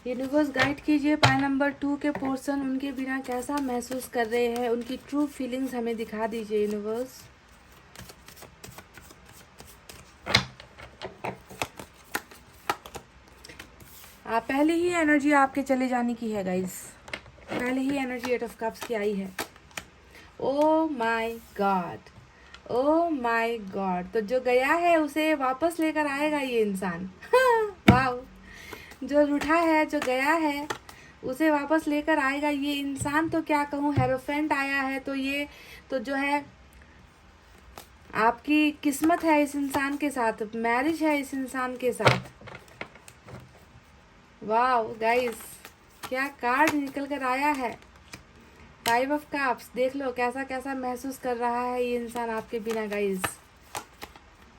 यूनिवर्स गाइड कीजिए पाइल नंबर 2 के पोर्शन उनके बिना कैसा महसूस कर रहे हैं, उनकी ट्रू फीलिंग्स हमें दिखा दीजिए यूनिवर्स। आप पहले ही एनर्जी आपके चले जाने की है गाइस, पहले ही एनर्जी 8 ऑफ कप्स की आई है। Oh my God, oh my God, तो जो गया है उसे वापस लेकर आएगा ये इंसान। वाह, जो रूठा है, जो गया है उसे वापस लेकर आएगा ये इंसान। तो क्या कहूँ, हेरोफेंट आया है तो ये तो जो है आपकी किस्मत है इस इंसान के साथ, मैरिज है इस इंसान के साथ। वाह गाइस, क्या कार्ड निकल कर आया है। 5 ऑफ कप्स, देख लो कैसा कैसा महसूस कर रहा है ये इंसान आपके बिना गाइस।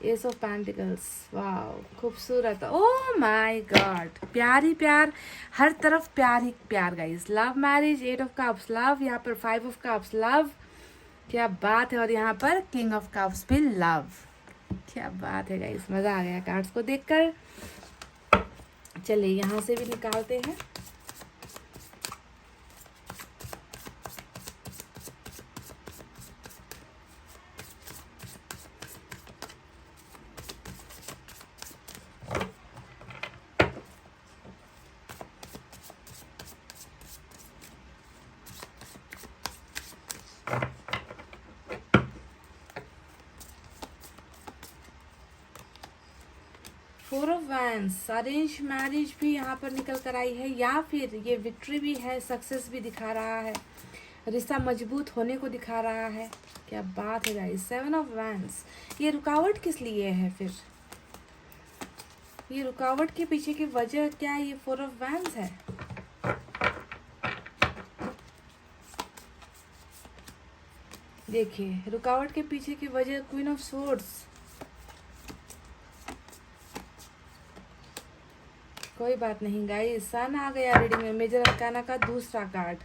एस ऑफ पेंटिकल्स, वाह खूबसूरत, ओह माय गॉड, प्यार ही प्यार, हर तरफ प्यार ही प्यार guys. Love marriage, 8 of cups love, यहाँ पर 5 ऑफ कप्स लव, क्या बात है। और यहाँ पर किंग ऑफ कप्स भी लव, क्या बात है गाइस, मज़ा आ गया कार्ड्स को देखकर। चलिए यहाँ से भी निकालते हैं। Four of wands, arrange marriage भी यहाँ पर निकल कर आई है, या फिर ये विक्ट्री भी है, सक्सेस भी दिखा रहा है, रिश्ता मजबूत होने को दिखा रहा है। क्या बात है गाइस। 7 ऑफ वैंड्स, ये रुकावट किस लिए है फिर, ये रुकावट के पीछे की वजह क्या है, ये 4 ऑफ वैंड्स है। देखिए रुकावट के पीछे की वजह क्वीन ऑफ सोर्ड्स। कोई बात नहीं गाइस, सन आ गया रीडिंग में, मेजर अरकाना का दूसरा कार्ड।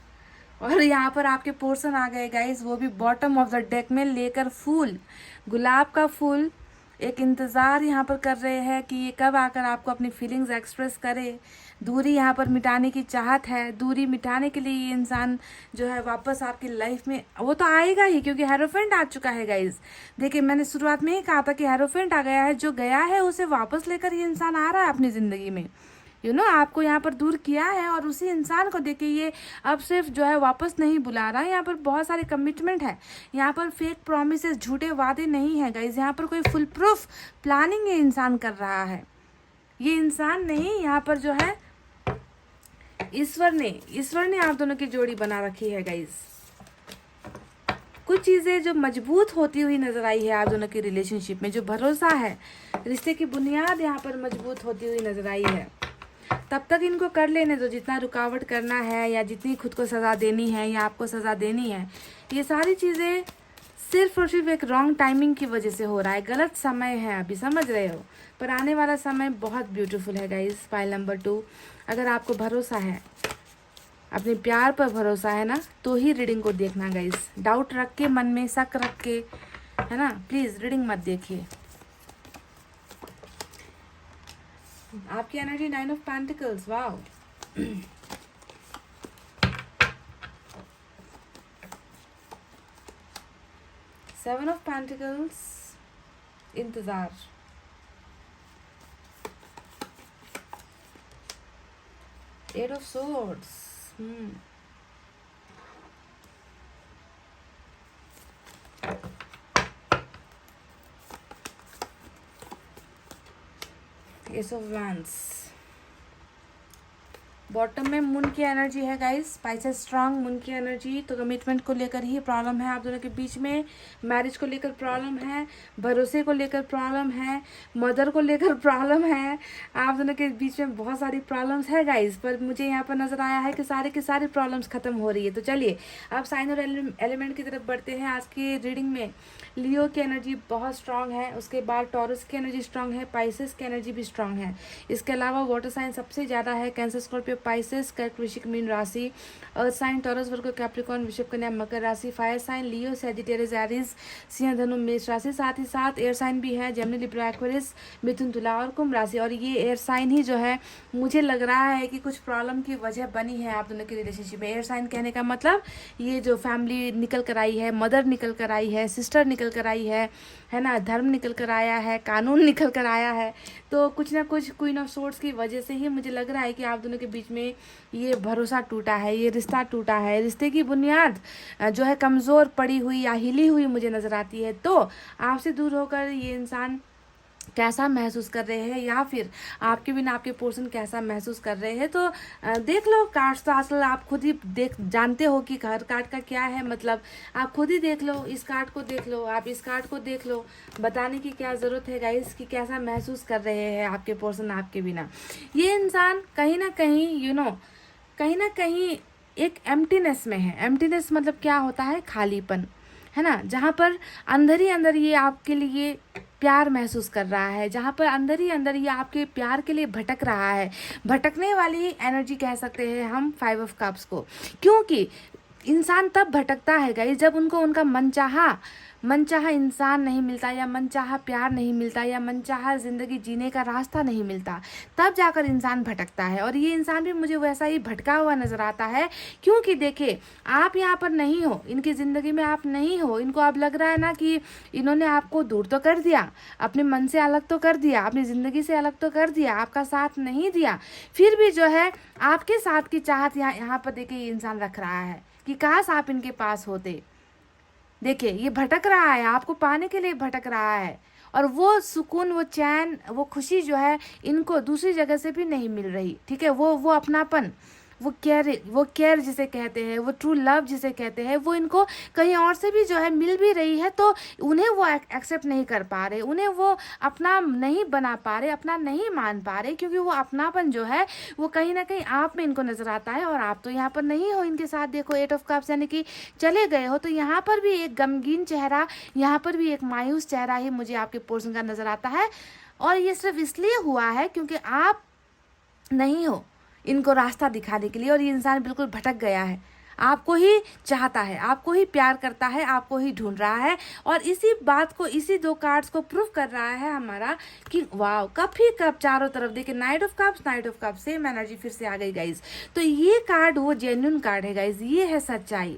और यहाँ पर आपके पोर्शन आ गए गाइस, वो भी बॉटम ऑफ द डेक में लेकर फूल, गुलाब का फूल। एक इंतज़ार यहाँ पर कर रहे हैं कि ये कब आकर आपको अपनी फीलिंग्स एक्सप्रेस करे। दूरी यहाँ पर मिटाने की चाहत है, दूरी मिटाने के लिए ये इंसान जो है वापस आपकी लाइफ में, वो तो आएगा ही क्योंकि हेरोफेंट आ चुका है गाइस। देखिए मैंने शुरुआत में ही कहा था कि हेरोफेंट आ गया है, जो गया है उसे वापस लेकर ये इंसान आ रहा है अपनी ज़िंदगी में। आपको यहाँ पर दूर किया है और उसी इंसान को देखिए ये अब सिर्फ जो है वापस नहीं बुला रहा है। यहाँ पर बहुत सारे कमिटमेंट है, यहाँ पर फेक प्रॉमिसेस, झूठे वादे नहीं है गाइज। यहाँ पर कोई फुल प्रूफ प्लानिंग ये इंसान कर रहा है। ये इंसान नहीं, यहाँ पर जो है ईश्वर ने आप दोनों की जोड़ी बना रखी है गाइज। कुछ चीज़ें जो मजबूत होती हुई नजर आई है आप दोनों की रिलेशनशिप में, जो भरोसा है, रिश्ते की बुनियाद यहाँ पर मजबूत होती हुई नजर आई है। तब तक इनको कर लेने दो, जितना रुकावट करना है या जितनी खुद को सज़ा देनी है या आपको सज़ा देनी है, ये सारी चीज़ें सिर्फ और सिर्फ एक रॉन्ग टाइमिंग की वजह से हो रहा है। गलत समय है अभी, समझ रहे हो, पर आने वाला समय बहुत ब्यूटीफुल है गाइस। पाइल नंबर 2, अगर आपको भरोसा है, अपने प्यार पर भरोसा है ना, तो ही रीडिंग को देखना गाइस। डाउट रख के, मन में शक रख के है ना, प्लीज़ रीडिंग मत देखिए। आपकी energy 9 of pentacles, wow. 7 of pentacles, इंतजार। 8 of swords, S of wands. Bottom में मून की एनर्जी है गाइस, स्पाइसेस स्ट्रांग मून की एनर्जी। तो कमिटमेंट को लेकर ही प्रॉब्लम है आप दोनों के बीच में, मैरिज को लेकर प्रॉब्लम है, भरोसे को लेकर प्रॉब्लम है, मदर को लेकर प्रॉब्लम है। आप दोनों के बीच में बहुत सारी प्रॉब्लम्स है गाइस, पर मुझे यहाँ पर नजर आया है कि सारे के सारे प्रॉब्लम्स खत्म हो रही है। तो चलिए अब साइन और एलिमेंट की तरफ बढ़ते हैं। आज की रीडिंग में लियो की एनर्जी बहुत स्ट्रांग है, उसके बाद टॉरस की एनर्जी स्ट्रांग है, पाइसेस की एनर्जी भी स्ट्रांग है। इसके अलावा वाटर साइन सबसे ज़्यादा है, कैंसर, स्कॉर्पियो, पाइसेस, कर्क, वृश्चिक, मीन राशि। Earth sign Taurus, Virgo, Capricorn, वृषभ, कन्या, मकर राशि। फायर साइन लियो, सैजिटेरियस, एरीज, सिंह, धनु, मेष राशि। साथ ही साथ एयर साइन भी है, जेमिनी, लिब्रा, एक्वेरियस, मिथुन, तुला और कुंभ राशि। और ये एयर साइन ही जो है मुझे लग रहा है कि कुछ प्रॉब्लम की वजह बनी है आप दोनों की रिलेशनशिप में। एयर साइन कहने का मतलब ये जो फैमिली निकल कर आई है, मदर निकल कर आई है, सिस्टर निकल कर आई है ना, धर्म निकल कर आया है, कानून निकल कर आया है। तो कुछ ना कुछ क्वीन ऑफ सोर्ड्स की वजह से ही मुझे लग रहा है कि आप दोनों के बीच में ये भरोसा टूटा है, ये रिश्ता टूटा है, रिश्ते की बुनियाद जो है कमज़ोर पड़ी हुई या हिली हुई मुझे नज़र आती है। तो आपसे दूर होकर ये इंसान कैसा महसूस कर रहे हैं, या फिर आपके बिना आपके पर्सन कैसा महसूस कर रहे हैं। तो देख लो कार्ड्स, तो असल आप खुद ही देख जानते हो कि हर कार्ड का क्या है मतलब। आप खुद ही देख लो, इस कार्ड को देख लो, आप इस कार्ड को देख लो, बताने की क्या ज़रूरत है गाइस कि कैसा महसूस कर रहे हैं आपके पर्सन आपके बिना। ये इंसान कहीं ना कहीं कहीं ना कहीं एक एम्प्टीनेस में है। एम्प्टीनेस मतलब क्या होता है, खालीपन, है ना, जहाँ पर अंदर ही अंदर ये आपके लिए प्यार महसूस कर रहा है, जहाँ पर अंदर ही अंदर ये आपके प्यार के लिए भटक रहा है। भटकने वाली एनर्जी कह सकते हैं हम 5 ऑफ कप्स को, क्योंकि इंसान तब भटकता है गाइस जब उनको उनका मनचाहा इंसान नहीं मिलता, या मनचाहा प्यार नहीं मिलता, या मनचाहा ज़िंदगी जीने का रास्ता नहीं मिलता, तब जाकर इंसान भटकता है। और ये इंसान भी मुझे वैसा ही भटका हुआ नज़र आता है, क्योंकि देखिए आप यहाँ पर नहीं हो, इनकी ज़िंदगी में आप नहीं हो। इनको अब लग रहा है ना कि इन्होंने आपको दूर तो कर दिया, अपने मन से अलग तो कर दिया, अपनी ज़िंदगी से अलग तो कर दिया, आपका साथ नहीं दिया, फिर भी जो है आपके साथ की चाहत यहाँ पर देखिए ये इंसान रख रहा है कि काश आप इनके पास होते। देखिए ये भटक रहा है, आपको पाने के लिए भटक रहा है, और वो सुकून, वो चैन, वो खुशी जो है इनको दूसरी जगह से भी नहीं मिल रही। ठीक है, वो अपनापन, वो केयर जिसे कहते हैं, वो ट्रू लव जिसे कहते हैं, वो इनको कहीं और से भी जो है मिल भी रही है, तो उन्हें वो एक्सेप्ट नहीं कर पा रहे, उन्हें वो अपना नहीं बना पा रहे, अपना नहीं मान पा रहे, क्योंकि वो अपनापन जो है वो कहीं ना कहीं आप में इनको नज़र आता है, और आप तो यहाँ पर नहीं हो इनके साथ। देखो 8 ऑफ कप्स यानी कि चले गए हो, तो यहाँ पर भी एक गमगीन चेहरा, यहाँ पर भी एक मायूस चेहरा ही मुझे आपके पर्सन का नज़र आता है। और ये सिर्फ इसलिए हुआ है क्योंकि आप नहीं हो इनको रास्ता दिखाने के लिए, और ये इंसान बिल्कुल भटक गया है, आपको ही चाहता है, आपको ही प्यार करता है, आपको ही ढूंढ रहा है। और इसी बात को, इसी 2 कार्ड्स को प्रूफ कर रहा है हमारा कि वाव, कब ही कब चारों तरफ देखिए night of cups, same energy फिर से आ गई गाइज। तो ये कार्ड वो जेन्युइन कार्ड है गाइज, ये है सच्चाई,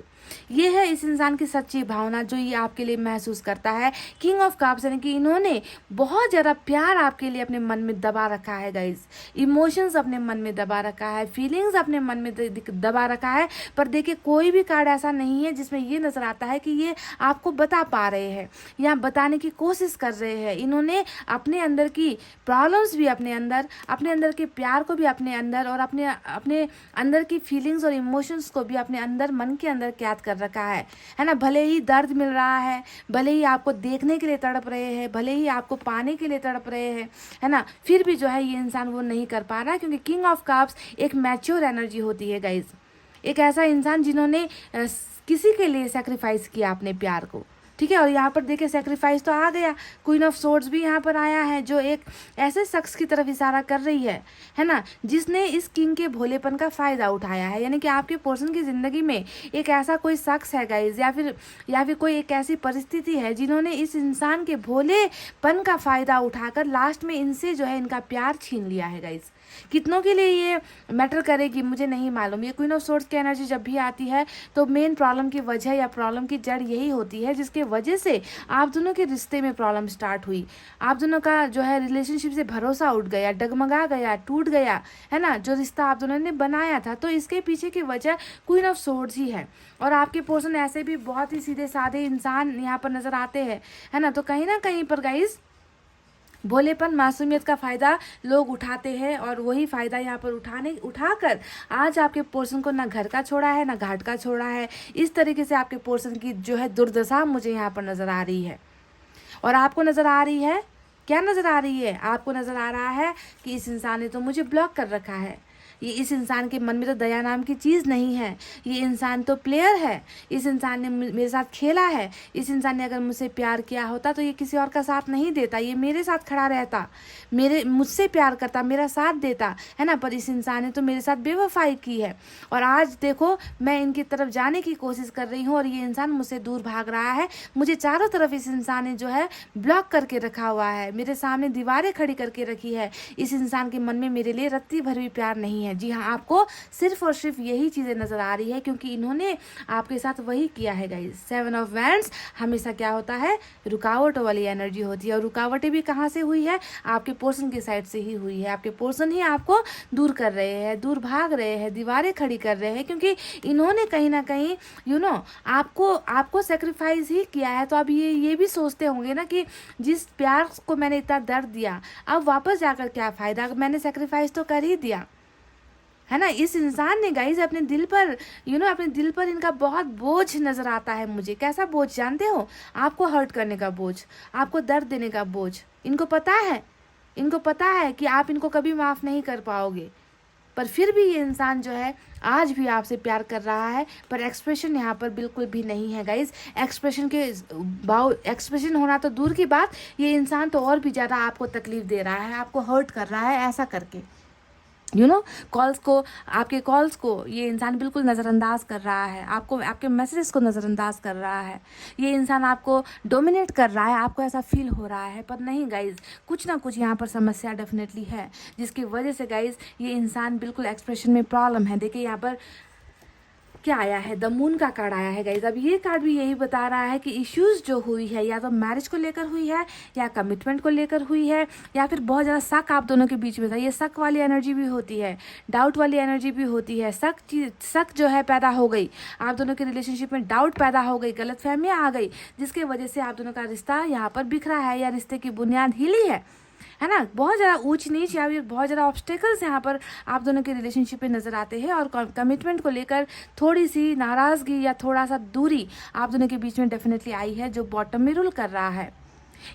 ये है इस इंसान की सच्ची भावना जो ये आपके लिए महसूस करता है। किंग ऑफ कप्स यानी कि इन्होंने बहुत ज़्यादा प्यार आपके लिए अपने मन में दबा रखा है गाइज, इमोशंस अपने मन में दबा रखा है, फीलिंग्स अपने मन में दबा रखा है। पर देखिए कोई भी कार्ड ऐसा नहीं है जिसमें ये नज़र आता है कि ये आपको बता पा रहे हैं या बताने की कोशिश कर रहे हैं। इन्होंने अपने अंदर की प्रॉब्लम्स भी अपने अंदर के प्यार को भी अपने अंदर, और अपने अंदर की फीलिंग्स और इमोशंस को भी अपने अंदर, मन के अंदर कैद कर रखा है ना। भले ही दर्द मिल रहा है, भले ही आपको देखने के लिए तड़प रहे हैं, भले ही आपको पाने के लिए तड़प रहे हैं, है ना, फिर भी जो है ये इंसान वो नहीं कर पा रहा है, क्योंकि किंग ऑफ कप्स एक मैच्योर एनर्जी होती है गाइज, एक ऐसा इंसान जिन्होंने किसी के लिए सेक्रीफाइस किया अपने प्यार को, ठीक है। और यहाँ पर देखिए सेक्रीफाइस तो आ गया, क्वीन ऑफ सोर्ड्स भी यहाँ पर आया है, जो एक ऐसे शख्स की तरफ इशारा कर रही है ना, जिसने इस किंग के भोलेपन का फ़ायदा उठाया है। यानी कि आपके पर्सन की ज़िंदगी में एक ऐसा कोई शख्स है गाइज, या फिर कोई एक ऐसी परिस्थिति है जिन्होंने इस इंसान के भोलेपन का फ़ायदा उठाकर लास्ट में इनसे जो है इनका प्यार छीन लिया है गाइज। कितनों के लिए ये मैटर करेगी मुझे नहीं मालूम। ये क्वीन ऑफ सोर्ड्स की एनर्जी जब भी आती है तो मेन प्रॉब्लम की वजह या प्रॉब्लम की जड़ यही होती है जिसके वजह से आप दोनों के रिश्ते में प्रॉब्लम स्टार्ट हुई। आप दोनों का जो है रिलेशनशिप से भरोसा उठ गया, डगमगा गया, टूट गया, है ना, जो रिश्ता आप दोनों ने बनाया था। तो इसके पीछे की वजह क्वीन ऑफ सोर्ड्स ही है। और आपके पर्सन ऐसे भी बहुत ही सीधे साधे इंसान यहाँ पर नजर आते हैं, है ना। तो कहीं ना कहीं पर गाइस भोलेपन, मासूमियत का फ़ायदा लोग उठाते हैं, और वही फ़ायदा यहाँ पर उठाकर आज आपके पोर्शन को ना घर का छोड़ा है ना घाट का छोड़ा है। इस तरीके से आपके पोर्शन की जो है दुर्दशा मुझे यहाँ पर नज़र आ रही है। और आपको नज़र आ रही है, क्या नज़र आ रही है? आपको नज़र आ रहा है कि इस इंसान ने तो मुझे ब्लॉक कर रखा है, ये इस इंसान के मन में तो दया नाम की चीज़ नहीं है, ये इंसान तो प्लेयर है, इस इंसान ने मेरे साथ खेला है, इस इंसान ने अगर मुझसे प्यार किया होता तो ये किसी और का साथ नहीं देता, ये मेरे साथ खड़ा रहता, मुझसे प्यार करता, मेरा साथ देता, है ना। पर इस इंसान ने तो मेरे साथ बेवफाई की है, और आज देखो मैं इनकी तरफ जाने की कोशिश कर रही हूँ और ये इंसान मुझसे दूर भाग रहा है। मुझे चारों तरफ इस इंसान ने जो है ब्लॉक करके रखा हुआ है, मेरे सामने दीवारें खड़ी करके रखी है। इस इंसान के मन में मेरे लिए रत्ती भर भी प्यार नहीं है। जी हाँ, आपको सिर्फ और सिर्फ यही चीज़ें नज़र आ रही है क्योंकि इन्होंने आपके साथ वही किया है गाइस। 7 ऑफ वैंड्स हमेशा क्या होता है? रुकावटों वाली एनर्जी होती है, और रुकावटें भी कहाँ से हुई है? आपके पर्सन की साइड से ही हुई है। आपके पर्सन ही आपको दूर कर रहे हैं, दूर भाग रहे हैं, दीवारें खड़ी कर रहे हैं, क्योंकि इन्होंने कहीं ना कहीं आपको सेक्रीफाइस ही किया है। तो अब ये भी सोचते होंगे ना कि जिस प्यार को मैंने इतना दर्द दिया, अब वापस जाकर क्या फ़ायदा, मैंने सेक्रीफाइस तो कर ही दिया, है ना। इस इंसान ने गाइज अपने दिल पर अपने दिल पर इनका बहुत बोझ नज़र आता है मुझे। कैसा बोझ जानते हो? आपको हर्ट करने का बोझ, आपको दर्द देने का बोझ। इनको पता है कि आप इनको कभी माफ़ नहीं कर पाओगे, पर फिर भी ये इंसान जो है आज भी आपसे प्यार कर रहा है। पर एक्सप्रेशन यहाँ पर बिल्कुल भी नहीं है गाइज। एक्सप्रेशन होना तो दूर की बात, ये इंसान तो और भी ज़्यादा आपको तकलीफ दे रहा है, आपको हर्ट कर रहा है ऐसा करके। आपके कॉल्स को ये इंसान बिल्कुल नज़रअंदाज कर रहा है, आपके मैसेजेस को नज़रअंदाज कर रहा है। ये इंसान आपको डोमिनेट कर रहा है, आपको ऐसा फील हो रहा है। पर नहीं गाइज, कुछ ना कुछ यहाँ पर समस्या डेफिनेटली है, जिसकी वजह से गाइज ये इंसान बिल्कुल एक्सप्रेशन में प्रॉब्लम है। देखिए यहाँ पर क्या आया है? द मून का कार्ड आया है गाइज। अब ये कार्ड भी यही बता रहा है कि इश्यूज जो हुई है या तो मैरिज को लेकर हुई है, या कमिटमेंट को लेकर हुई है, या फिर बहुत ज़्यादा शक आप दोनों के बीच में था। ये शक वाली एनर्जी भी होती है, डाउट वाली एनर्जी भी होती है। शक जो है पैदा हो गई, आप दोनों के रिलेशनशिप में डाउट पैदा हो गई, गलतफहमियाँ आ गई, जिसके वजह से आप दोनों का रिश्ता यहाँ पर बिखरा है, या रिश्ते की बुनियाद हिली है ना। बहुत ज़्यादा ऊंच नीच या फिर बहुत ज़्यादा ऑब्स्टेकल्स यहाँ पर आप दोनों के रिलेशनशिप में नज़र आते हैं, और कमिटमेंट को लेकर थोड़ी सी नाराज़गी या थोड़ा सा दूरी आप दोनों के बीच में डेफिनेटली आई है, जो बॉटम में रूल कर रहा है।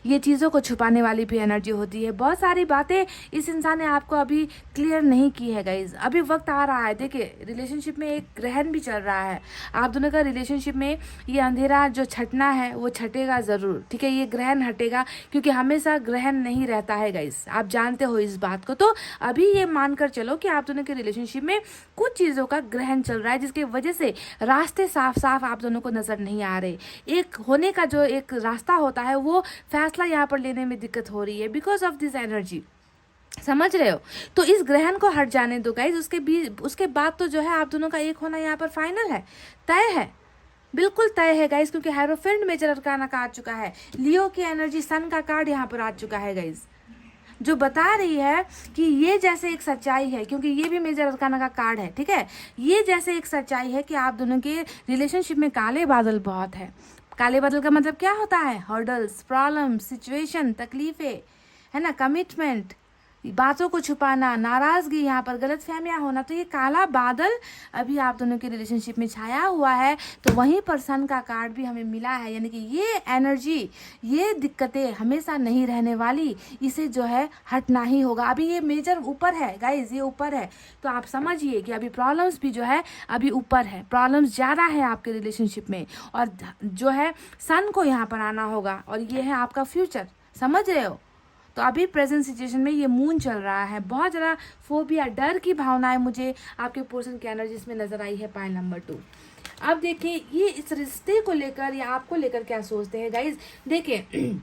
ये चीज़ों को छुपाने वाली भी एनर्जी होती है। बहुत सारी बातें इस इंसान ने आपको अभी क्लियर नहीं की है गाइज। अभी वक्त आ रहा है। देखिए रिलेशनशिप में एक ग्रहण भी चल रहा है, आप दोनों का रिलेशनशिप में ये अंधेरा जो छटना है वो छटेगा ज़रूर, ठीक है। ये ग्रहण हटेगा, क्योंकि हमेशा ग्रहण नहीं रहता है गाइज, आप जानते हो इस बात को। तो अभी ये मानकर चलो कि आप दोनों के रिलेशनशिप में कुछ चीज़ों का ग्रहण चल रहा है, जिसकी वजह से रास्ते साफ साफ आप दोनों को नज़र नहीं आ रहे। एक होने का जो एक रास्ता होता है वो फैसला यहाँ पर लेने में दिक्कत हो रही है बिकॉज ऑफ दिस एनर्जी, समझ रहे हो। तो इस ग्रहण को हट जाने दो गाइज। उसके बाद तो जो है आप दोनों का एक होना यहाँ पर फाइनल है, तय है, बिल्कुल तय है गाइज, क्योंकि हायरोफेंट मेजर अरकाना का आ चुका है, लियो की एनर्जी, सन का कार्ड यहाँ पर आ चुका है गाइज, जो बता रही है कि ये जैसे एक सच्चाई है, क्योंकि ये भी मेजर अरकाना का कार्ड है, ठीक है। ये जैसे एक सच्चाई है कि आप दोनों के रिलेशनशिप में काले बादल बहुत है। काले बादल का मतलब क्या होता है? हर्डल्स, प्रॉब्लम, सिचुएशन, तकलीफें, है ना, कमिटमेंट, बातों को छुपाना, नाराजगी, यहाँ पर गलतफहमियां होना, तो ये काला बादल अभी आप दोनों के रिलेशनशिप में छाया हुआ है। तो वहीं पर सन का कार्ड भी हमें मिला है, यानी कि ये एनर्जी, ये दिक्कतें हमेशा नहीं रहने वाली, इसे जो है हटना ही होगा। अभी ये मेजर ऊपर है गाइज, ये ऊपर है, तो आप समझिए कि अभी प्रॉब्लम्स भी जो है अभी ऊपर है, प्रॉब्लम्स ज़्यादा है आपके रिलेशनशिप में, और जो है सन को यहाँ पर आना होगा, और ये है आपका फ्यूचर, समझ रहे हो। तो अभी प्रेजेंट सिचुएशन में ये मून चल रहा है, बहुत ज़्यादा फोबिया, डर की भावनाएं मुझे आपके पर्सन की एनर्जीज में नजर आई है पाइल नंबर 2। अब देखिए ये इस रिश्ते को लेकर या आपको लेकर क्या सोचते हैं गाइज। देखिए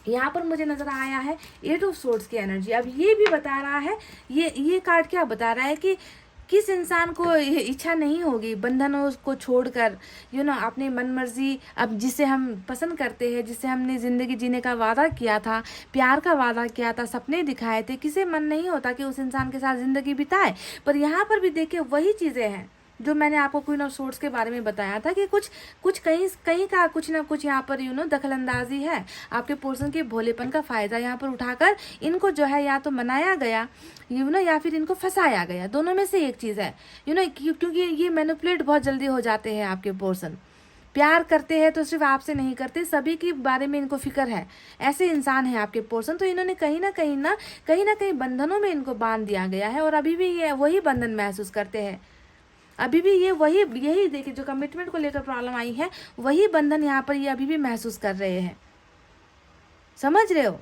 यहाँ पर मुझे नजर आया है 8 ऑफ सोर्ड्स की एनर्जी। अब ये भी बता रहा है, ये कार्ड क्या बता रहा है कि किस इंसान को इच्छा नहीं होगी बंधनों को छोड़कर अपने मन मर्जी, अब जिसे हम पसंद करते हैं, जिसे हमने ज़िंदगी जीने का वादा किया था, प्यार का वादा किया था, सपने दिखाए थे, किसे मन नहीं होता कि उस इंसान के साथ ज़िंदगी बिताए। पर यहाँ पर भी देखिए वही चीज़ें हैं जो मैंने आपको क्वीन ऑफ सोर्ड्स के बारे में बताया था कि कुछ कहीं का कुछ ना कुछ यहाँ पर दखल अंदाजी है। आपके पर्सन के भोलेपन का फ़ायदा यहाँ पर उठाकर इनको जो है या तो मनाया गया या फिर इनको फंसाया गया, दोनों में से एक चीज़ है क्योंकि ये मैनिपुलेट बहुत जल्दी हो जाते हैं आपके पर्सन। प्यार करते हैं तो सिर्फ आपसे नहीं करते, सभी के बारे में इनको फिक्र है, ऐसे इंसान है आपके पर्सन। तो इन्होंने कहीं ना कहीं बंधनों में इनको बांध दिया गया है, और अभी भी ये वही बंधन महसूस करते हैं, अभी भी ये यही देखिए जो कमिटमेंट को लेकर प्रॉब्लम आई है, वही बंधन यहाँ पर ये अभी भी महसूस कर रहे हैं। समझ रहे हो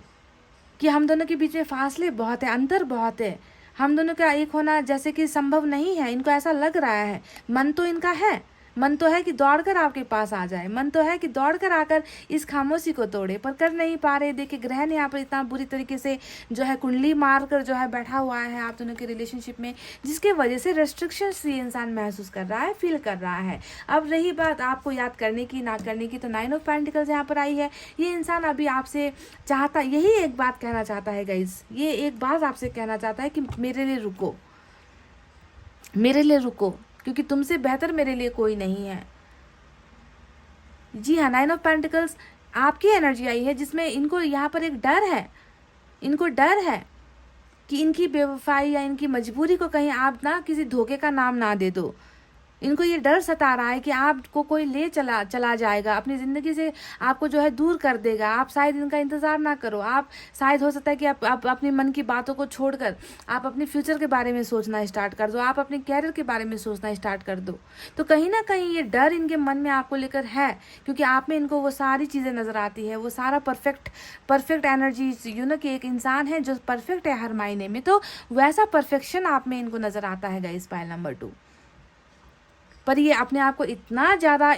कि हम दोनों के बीच में फासले बहुत है, अंतर बहुत है, हम दोनों का एक होना जैसे कि संभव नहीं है। इनको ऐसा लग रहा है, मन तो इनका है, मन तो है कि दौड़कर आपके पास आ जाए, मन तो है कि दौड़कर आकर इस खामोशी को तोड़े, पर कर नहीं पा रहे। देखिए ग्रहण यहाँ पर इतना बुरी तरीके से जो है कुंडली मार कर जो है बैठा हुआ है आप दोनों के रिलेशनशिप में, जिसके वजह से रेस्ट्रिक्शंस ये इंसान महसूस कर रहा है, फील कर रहा है। अब रही बात आपको याद करने की ना करने की, तो 9 ऑफ पेंटिकल्स यहाँ पर आई है। ये इंसान अभी आपसे चाहता, यही एक बात कहना चाहता है गाइज, ये एक बात आपसे कहना चाहता है कि मेरे लिए रुको, मेरे लिए रुको, क्योंकि तुमसे बेहतर मेरे लिए कोई नहीं है। जी हाँ, 9 ऑफ पेंटिकल्स आपकी एनर्जी आई है, जिसमें इनको यहाँ पर एक डर है, इनको डर है कि इनकी बेवफाई या इनकी मजबूरी को कहीं आप ना किसी धोखे का नाम ना दे दो। इनको ये डर सता रहा है कि आपको कोई ले चला जाएगा, अपनी ज़िंदगी से आपको जो है दूर कर देगा। आप शायद इनका इंतज़ार ना करो, आप शायद हो सकता है कि आप अपनी मन की बातों को छोड़कर आप अपने फ्यूचर के बारे में सोचना स्टार्ट कर दो, आप अपने कैरियर के बारे में सोचना स्टार्ट कर दो। तो कहीं ना कहीं ये डर इनके मन में आपको लेकर है, क्योंकि आप में इनको वो सारी चीज़ें नज़र आती है, वो सारा परफेक्ट एनर्जी कि एक इंसान है जो परफेक्ट है हर मायने में, तो वैसा परफेक्शन आप में इनको नज़र आता है गाइस पाइल नंबर 2। पर ये अपने आप को इतना ज़्यादा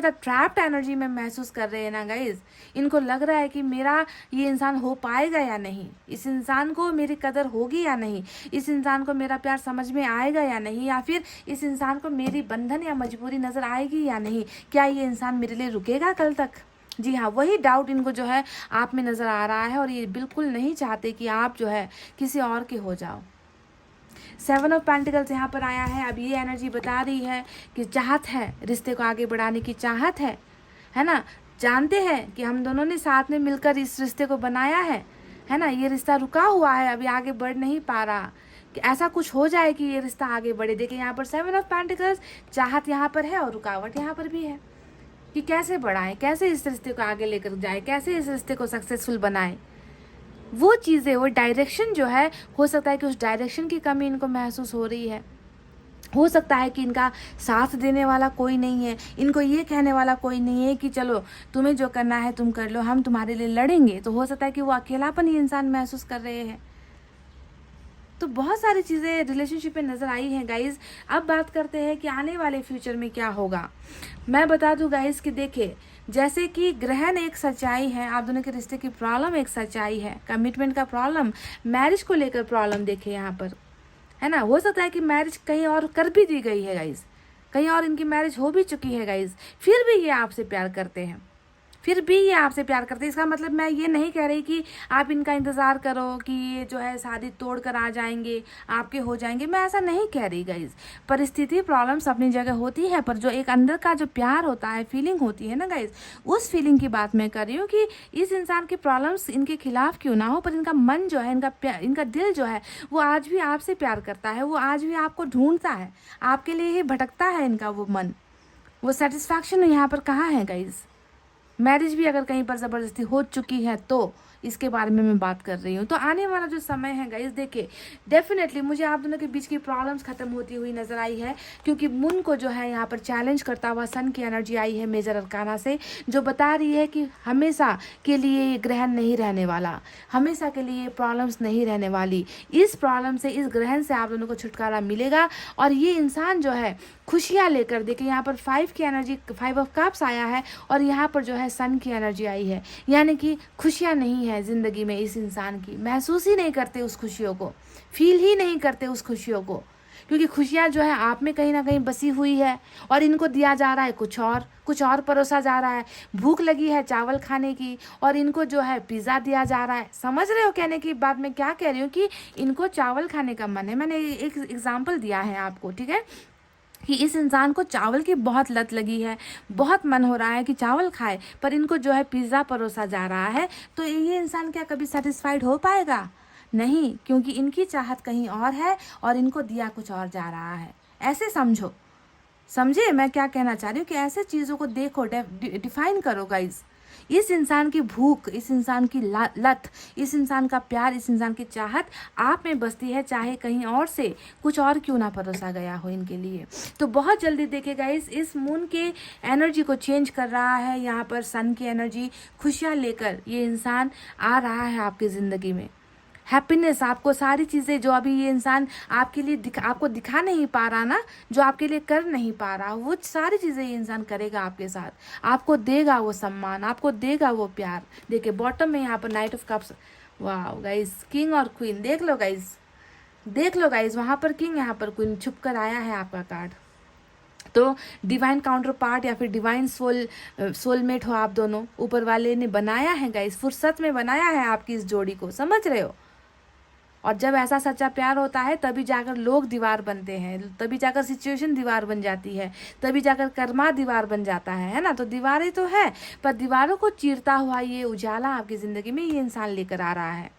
ट्रैप्ड एनर्जी में महसूस कर रहे हैं ना गाइज, इनको लग रहा है कि मेरा ये इंसान हो पाएगा या नहीं, इस इंसान को मेरी कदर होगी या नहीं, इस इंसान को मेरा प्यार समझ में आएगा या नहीं, या फिर इस इंसान को मेरी बंधन या मजबूरी नज़र आएगी या नहीं, क्या ये इंसान मेरे लिए रुकेगा कल तक। जी हाँ, वही डाउट इनको जो है आप में नज़र आ रहा है, और ये बिल्कुल नहीं चाहते कि आप जो है किसी और के हो जाओ। 7 ऑफ पेंटिकल्स यहाँ पर आया है। अब ये एनर्जी बता रही है कि चाहत है, रिश्ते को आगे बढ़ाने की चाहत है ना। जानते हैं कि हम दोनों ने साथ में मिलकर इस रिश्ते को बनाया है ना। ये रिश्ता रुका हुआ है, अभी आगे बढ़ नहीं पा रहा, कि ऐसा कुछ हो जाए कि ये रिश्ता आगे बढ़े। देखिए यहाँ पर 7 ऑफ पेंटिकल्स, चाहत यहाँ पर है और रुकावट यहाँ पर भी है कि कैसे बढ़ाएं, कैसे इस रिश्ते को आगे लेकर जाए, कैसे इस रिश्ते को सक्सेसफुल बनाएं। वो चीज़ें, वो डायरेक्शन जो है, हो सकता है कि उस डायरेक्शन की कमी इनको महसूस हो रही है। हो सकता है कि इनका साथ देने वाला कोई नहीं है, इनको ये कहने वाला कोई नहीं है कि चलो तुम्हें जो करना है तुम कर लो, हम तुम्हारे लिए लड़ेंगे। तो हो सकता है कि वो अकेलापन ही इंसान महसूस कर रहे हैं। तो बहुत सारी चीज़ें रिलेशनशिप में नज़र आई हैं गाइज़। अब बात करते हैं कि आने वाले फ्यूचर में क्या होगा। मैं बता दूं गाइज़ कि देखिए, जैसे कि ग्रहण एक सच्चाई है, आप दोनों के रिश्ते की प्रॉब्लम एक सच्चाई है, कमिटमेंट का प्रॉब्लम, मैरिज को लेकर प्रॉब्लम देखिए यहाँ पर, है ना। हो सकता है कि मैरिज कहीं और कर भी दी गई है गाइज़, कहीं और इनकी मैरिज हो भी चुकी है गाइज़, फिर भी ये आपसे प्यार करते हैं। फिर भी ये आपसे प्यार करते हैं। इसका मतलब मैं ये नहीं कह रही कि आप इनका इंतज़ार करो कि ये जो है शादी तोड़ कर आ जाएंगे, आपके हो जाएंगे, मैं ऐसा नहीं कह रही गाइज। परिस्थिति प्रॉब्लम्स अपनी जगह होती है, पर जो एक अंदर का जो प्यार होता है, फीलिंग होती है ना गाइज, उस फीलिंग की बात मैं कर रही हूँ कि इस इंसान की प्रॉब्लम्स इनके खिलाफ क्यों ना हो, पर इनका मन जो है, इनका दिल जो है, वो आज भी आपसे प्यार करता है, वो आज भी आपको ढूंढता है, आपके लिए ही भटकता है इनका वो मन। वो सेटिस्फैक्शन यहाँ पर कहाँ है गाइज? मैरिज भी अगर कहीं पर ज़बरदस्ती हो चुकी है तो इसके बारे में मैं बात कर रही हूँ। तो आने वाला जो समय है गाइस, देखिए डेफिनेटली मुझे आप दोनों के बीच की प्रॉब्लम्स खत्म होती हुई नजर आई है, क्योंकि मून को जो है यहाँ पर चैलेंज करता हुआ सन की एनर्जी आई है मेजर अरकाना से, जो बता रही है कि हमेशा के लिए ये ग्रहण नहीं रहने वाला, हमेशा के लिए प्रॉब्लम्स नहीं रहने वाली। इस प्रॉब्लम से, इस ग्रहण से आप दोनों को छुटकारा मिलेगा और ये इंसान जो है खुशियाँ लेकर, देखिए यहाँ पर 5 की एनर्जी, 5 ऑफ कप्स आया है और यहाँ पर जो है सन की एनर्जी आई है, यानी कि खुशियाँ नहीं है ज़िंदगी में इस इंसान की, महसूस ही नहीं करते उस खुशियों को, फील ही नहीं करते उस खुशियों को, क्योंकि खुशियाँ जो है आप में कहीं ना कहीं बसी हुई है और इनको दिया जा रहा है कुछ और परोसा जा रहा है। भूख लगी है चावल खाने की और इनको जो है पिज़्ज़ा दिया जा रहा है। समझ रहे हो कहने की बात मैं क्या कह रही हूँ, कि इनको चावल खाने का मन है। मैंने एक एग्जाम्पल दिया है आपको, ठीक है, कि इस इंसान को चावल की बहुत लत लगी है, बहुत मन हो रहा है कि चावल खाए, पर इनको जो है पिज़्ज़ा परोसा जा रहा है। तो ये इंसान क्या कभी सेटिस्फाइड हो पाएगा? नहीं, क्योंकि इनकी चाहत कहीं और है और इनको दिया कुछ और जा रहा है। ऐसे समझो, समझे मैं क्या कहना चाह रही हूँ, कि ऐसे चीज़ों को देखो, डिफाइन करो गाइज। इस इंसान की भूख, इस इंसान की लत, इस इंसान का प्यार, इस इंसान की चाहत आप में बसती है, चाहे कहीं और से कुछ और क्यों ना परोसा गया हो इनके लिए। तो बहुत जल्दी देखिएगा इस मून के एनर्जी को चेंज कर रहा है यहाँ पर सन की एनर्जी, खुशियाँ लेकर ये इंसान आ रहा है आपकी ज़िंदगी में। हैप्पीनेस, आपको सारी चीज़ें जो अभी ये इंसान आपके लिए आपको दिखा नहीं पा रहा ना, जो आपके लिए कर नहीं पा रहा, वो सारी चीज़ें ये इंसान करेगा आपके साथ, आपको देगा वो सम्मान, आपको देगा वो प्यार। देखिए बॉटम में यहाँ पर नाइट ऑफ कप्स, वाह गाइस, किंग और क्वीन, देख लो गाइस, देख लो गाइस, वहाँ पर किंग, यहाँ पर क्वीन छुप कर आया है आपका कार्ड। तो डिवाइन काउंटर पार्ट या फिर डिवाइन सोलमेट हो आप दोनों, ऊपर वाले ने बनाया है गाइस, फुर्सत में बनाया है आपकी इस जोड़ी को, समझ रहे हो। और जब ऐसा सच्चा प्यार होता है तभी जाकर लोग दीवार बनते हैं, तभी जाकर सिचुएशन दीवार बन जाती है, तभी जाकर कर्मा दीवार बन जाता है ना। तो दीवारें तो है, पर दीवारों को चीरता हुआ ये उजाला आपकी ज़िंदगी में ये इंसान लेकर आ रहा है।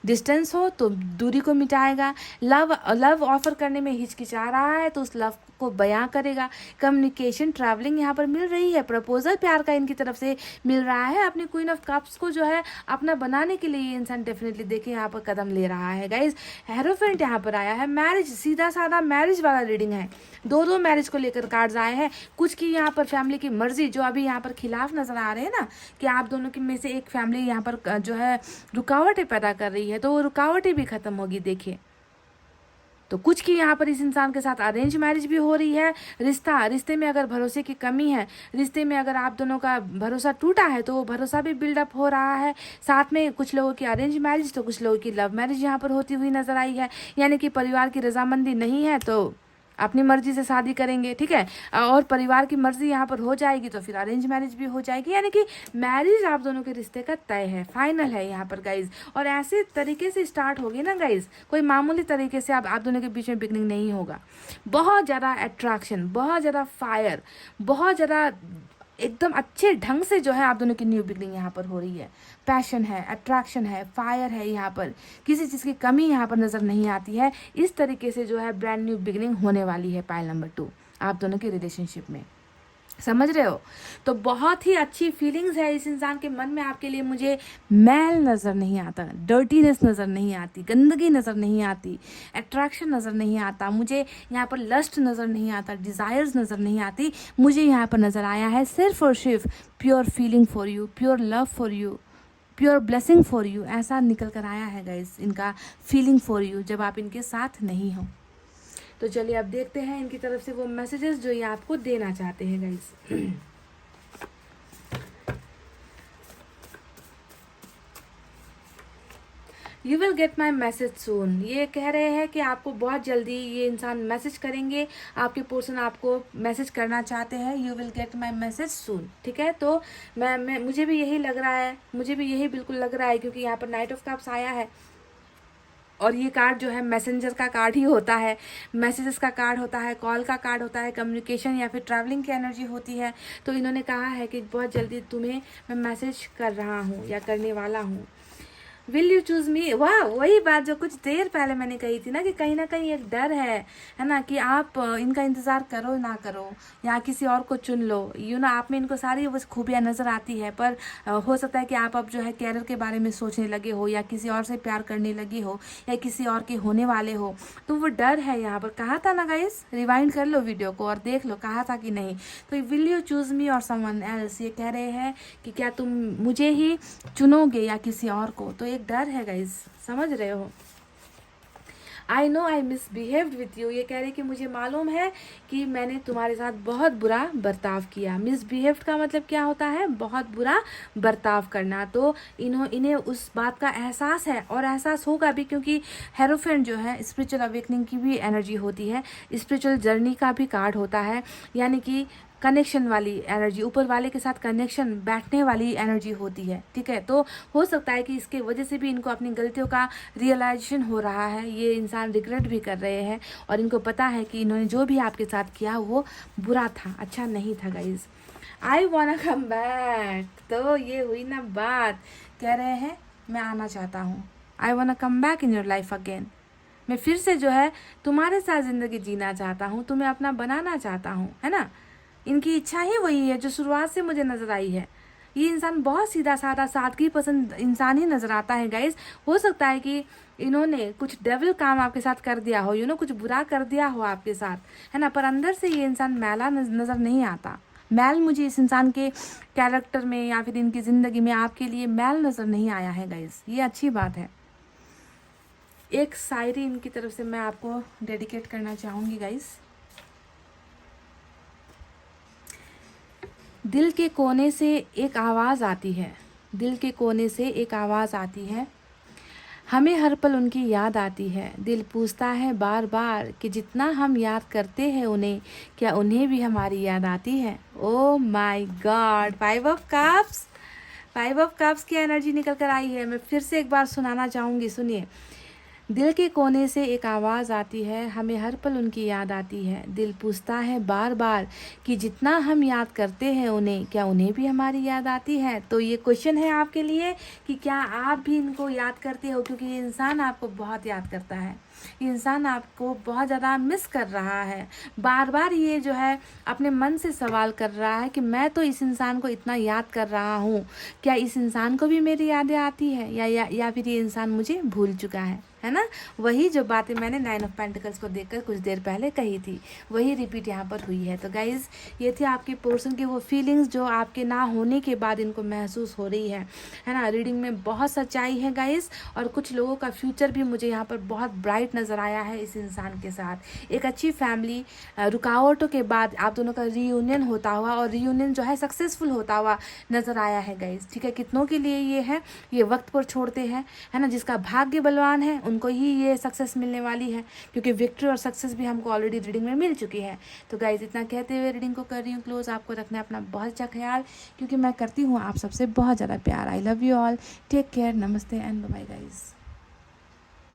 डिस्टेंस हो तो दूरी को मिटाएगा, लव ऑफर करने में हिचकिचा रहा है तो उस लव को बयां करेगा। कम्युनिकेशन, ट्रैवलिंग यहाँ पर मिल रही है, प्रपोजल प्यार का इनकी तरफ से मिल रहा है। अपनी क्वीन ऑफ कप्स को जो है अपना बनाने के लिए ये इंसान डेफिनेटली देखिए यहाँ पर कदम ले रहा है गाइज। हेरोफेंट यहाँ पर आया है, मैरिज, सीधा साधा मैरिज वाला रीडिंग है, दो मैरिज को लेकर कार्ड्स आए हैं। कुछ की यहाँ पर फैमिली की मर्जी जो अभी यहाँ पर खिलाफ नजर आ रहे हैं ना, कि आप दोनों की में से एक फैमिली यहाँ पर जो है रुकावटें पैदा कर रही है, तो वो रुकावटें भी खत्म होगी देखिए। तो कुछ की यहाँ पर इस इंसान के साथ अरेंज मैरिज भी हो रही है। रिश्ते में अगर भरोसे की कमी है, रिश्ते में अगर आप दोनों का भरोसा टूटा है, तो वो भरोसा भी बिल्डअप हो रहा है। साथ में कुछ लोगों की अरेंज मैरिज तो कुछ लोगों की लव मैरिज यहाँ पर होती हुई नजर आई है, यानी कि परिवार की रजामंदी नहीं है तो अपनी मर्जी से शादी करेंगे, ठीक है, और परिवार की मर्जी यहाँ पर हो जाएगी तो फिर अरेंज मैरिज भी हो जाएगी, यानी कि मैरिज आप दोनों के रिश्ते का तय है, फाइनल है यहाँ पर गाइज। और ऐसे तरीके से स्टार्ट होगी ना गाइज, कोई मामूली तरीके से आप दोनों के बीच में बिगनिंग नहीं होगा। बहुत ज़्यादा अट्रैक्शन, बहुत ज़्यादा फायर, बहुत ज़्यादा एकदम अच्छे ढंग से जो है आप दोनों की न्यू बिगनिंग यहाँ पर हो रही है। पैशन है, अट्रैक्शन है, फायर है, यहाँ पर किसी चीज़ की कमी यहाँ पर नज़र नहीं आती है। इस तरीके से जो है ब्रांड न्यू बिगनिंग होने वाली है पाइल नंबर 2 आप दोनों के रिलेशनशिप में, समझ रहे हो। तो बहुत ही अच्छी फीलिंग्स है इस इंसान के मन में आपके लिए। मुझे मैल नज़र नहीं आता, डर्टीनेस नज़र नहीं आती, गंदगी नज़र नहीं आती, अट्रैक्शन नज़र नहीं आता, मुझे यहाँ पर लस्ट नज़र नहीं आता, डिज़ायर्स नज़र नहीं आती। मुझे यहाँ पर नज़र आया है सिर्फ और सिर्फ pure feeling for you, pure love for you, pure blessing for you, ऐसा निकल कर आया है गाइस इनका फीलिंग फॉर यू जब आप इनके साथ नहीं हो। तो चलिए अब देखते हैं इनकी तरफ से वो मैसेजेस जो ये आपको देना चाहते हैं guys. You will get my message soon. ये कह रहे हैं कि आपको बहुत जल्दी ये इंसान मैसेज करेंगे, आपके पर्सन आपको मैसेज करना चाहते हैं। You will get my message soon, ठीक है। तो मैं मुझे भी यही लग रहा है, मुझे भी यही बिल्कुल लग रहा है, क्योंकि यहाँ पर नाइट ऑफ कप्स आया है और ये कार्ड जो है मैसेंजर का कार्ड ही होता है, मैसेजेस का कार्ड होता है, कॉल का कार्ड होता है, कम्युनिकेशन या फिर ट्रैवलिंग की एनर्जी होती है। तो इन्होंने कहा है कि बहुत जल्दी तुम्हें मैं मैसेज कर रहा हूँ या करने वाला हूँ। विल यू चूज मी, वाह, वही बात जो कुछ देर पहले मैंने कही थी ना, कि कहीं ना कहीं एक डर है ना, कि आप इनका इंतजार करो ना करो या किसी और को चुन लो। आप में इनको सारी बस खूबियाँ नजर आती है, पर हो सकता है कि आप अब जो है कैरियर के बारे में सोचने लगे हो, या किसी और से प्यार करने लगी हो, या किसी और के होने वाले हो। तो वो डर है यहाँ पर। कहा था ना गाइस, रिवाइंड कर लो वीडियो को और देख लो, कहा था कि नहीं। तो विल यू चूज मी और समवन एल्स, ये कह रहे हैं कि क्या तुम मुझे ही चुनोगे या किसी और को। तो एक डर है गाइस, समझ रहे हो। I know I misbehaved with you, ये कह रहे कि मुझे मालूम है कि मैंने तुम्हारे साथ बहुत बुरा बर्ताव किया। मिसबिहेव्ड का मतलब क्या होता है, बहुत बुरा बर्ताव करना। तो इन्हें उस बात का एहसास है, और एहसास होगा भी, क्योंकि हेरोफेंट जो है स्पिरिचुअल अवेकनिंग की भी एनर्जी होती है, स्पिरिचुअल जर्नी का भी कार्ड होता है, यानी कि कनेक्शन वाली एनर्जी, ऊपर वाले के साथ कनेक्शन बैठने वाली एनर्जी होती है, ठीक है। तो हो सकता है कि इसके वजह से भी इनको अपनी गलतियों का रियलाइजेशन हो रहा है, ये इंसान रिग्रेट भी कर रहे हैं, और इनको पता है कि इन्होंने जो भी आपके साथ किया वो बुरा था, अच्छा नहीं था गाइज। आई वांना कम बैक, तो ये हुई ना बात, कह रहे हैं मैं आना चाहता हूँ। I wanna come back in your life again, मैं फिर से जो है तुम्हारे साथ ज़िंदगी जीना चाहता हूँ, तुम्हें अपना बनाना चाहता हूँ, है ना। इनकी इच्छा ही वही है जो शुरुआत से मुझे नज़र आई है। ये इंसान बहुत सीधा साधा सादगी पसंद इंसान ही नज़र आता है गाइस। हो सकता है कि इन्होंने कुछ डेविल काम आपके साथ कर दिया हो, कुछ बुरा कर दिया हो आपके साथ, है ना, पर अंदर से ये इंसान मैला नज़र नहीं आता। मैल मुझे इस इंसान के कैरेक्टर में या फिर इनकी ज़िंदगी में आपके लिए मैल नज़र नहीं आया है गाइस, ये अच्छी बात है। एक शायरी इनकी तरफ से मैं आपको डेडिकेट करना चाहूँगी गाइस। दिल के कोने से एक आवाज़ आती है, दिल के कोने से एक आवाज़ आती है, हमें हर पल उनकी याद आती है। दिल पूछता है बार बार कि जितना हम याद करते हैं उन्हें, क्या उन्हें भी हमारी याद आती है। Oh my God, 5 of cups, 5 of cups की एनर्जी निकल कर आई है। मैं फिर से एक बार सुनाना चाहूँगी, सुनिए। दिल के कोने से एक आवाज़ आती है, हमें हर पल उनकी याद आती है। दिल पूछता है बार बार कि जितना हम याद करते हैं उन्हें, क्या उन्हें भी हमारी याद आती है। तो ये क्वेश्चन है आपके लिए कि क्या आप भी इनको याद करते हो, क्योंकि ये इंसान आपको बहुत याद करता है, ये इंसान आपको बहुत ज़्यादा मिस कर रहा है। बार बार ये जो है अपने मन से सवाल कर रहा है कि मैं तो इस इंसान को इतना याद कर रहा हूँ, क्या इस इंसान को भी मेरी यादें आती है, या फिर ये इंसान मुझे भूल चुका है ना। वही जो बातें मैंने 9 ऑफ पेंटिकल्स को देखकर कुछ देर पहले कही थी, वही रिपीट यहाँ पर हुई है। तो गाइज़, ये थी आपके पर्सन की वो फीलिंग्स जो आपके ना होने के बाद इनको महसूस हो रही है ना। रीडिंग में बहुत सच्चाई है गाइज़, और कुछ लोगों का फ्यूचर भी मुझे यहाँ पर बहुत ब्राइट नज़र आया है इस इंसान के साथ। एक अच्छी फैमिली, रुकावटों के बाद आप दोनों का रीयूनियन होता हुआ, और रीयूनियन जो है सक्सेसफुल होता हुआ नज़र आया है गाइज़, ठीक है। कितनों के लिए ये है, ये वक्त पर छोड़ते हैं, है ना। जिसका भाग्य बलवान है उनको ही ये सक्सेस मिलने वाली है, क्योंकि विक्ट्री और सक्सेस भी हमको ऑलरेडी रीडिंग में मिल चुकी है। तो गाइज, इतना कहते हुए रीडिंग को कर रही हूँ क्लोज। आपको रखना है अपना बहुत अच्छा ख्याल, क्योंकि मैं करती हूँ आप सबसे बहुत ज़्यादा प्यार। I love you all, take care, नमस्ते एंड बाय बाय गाइज।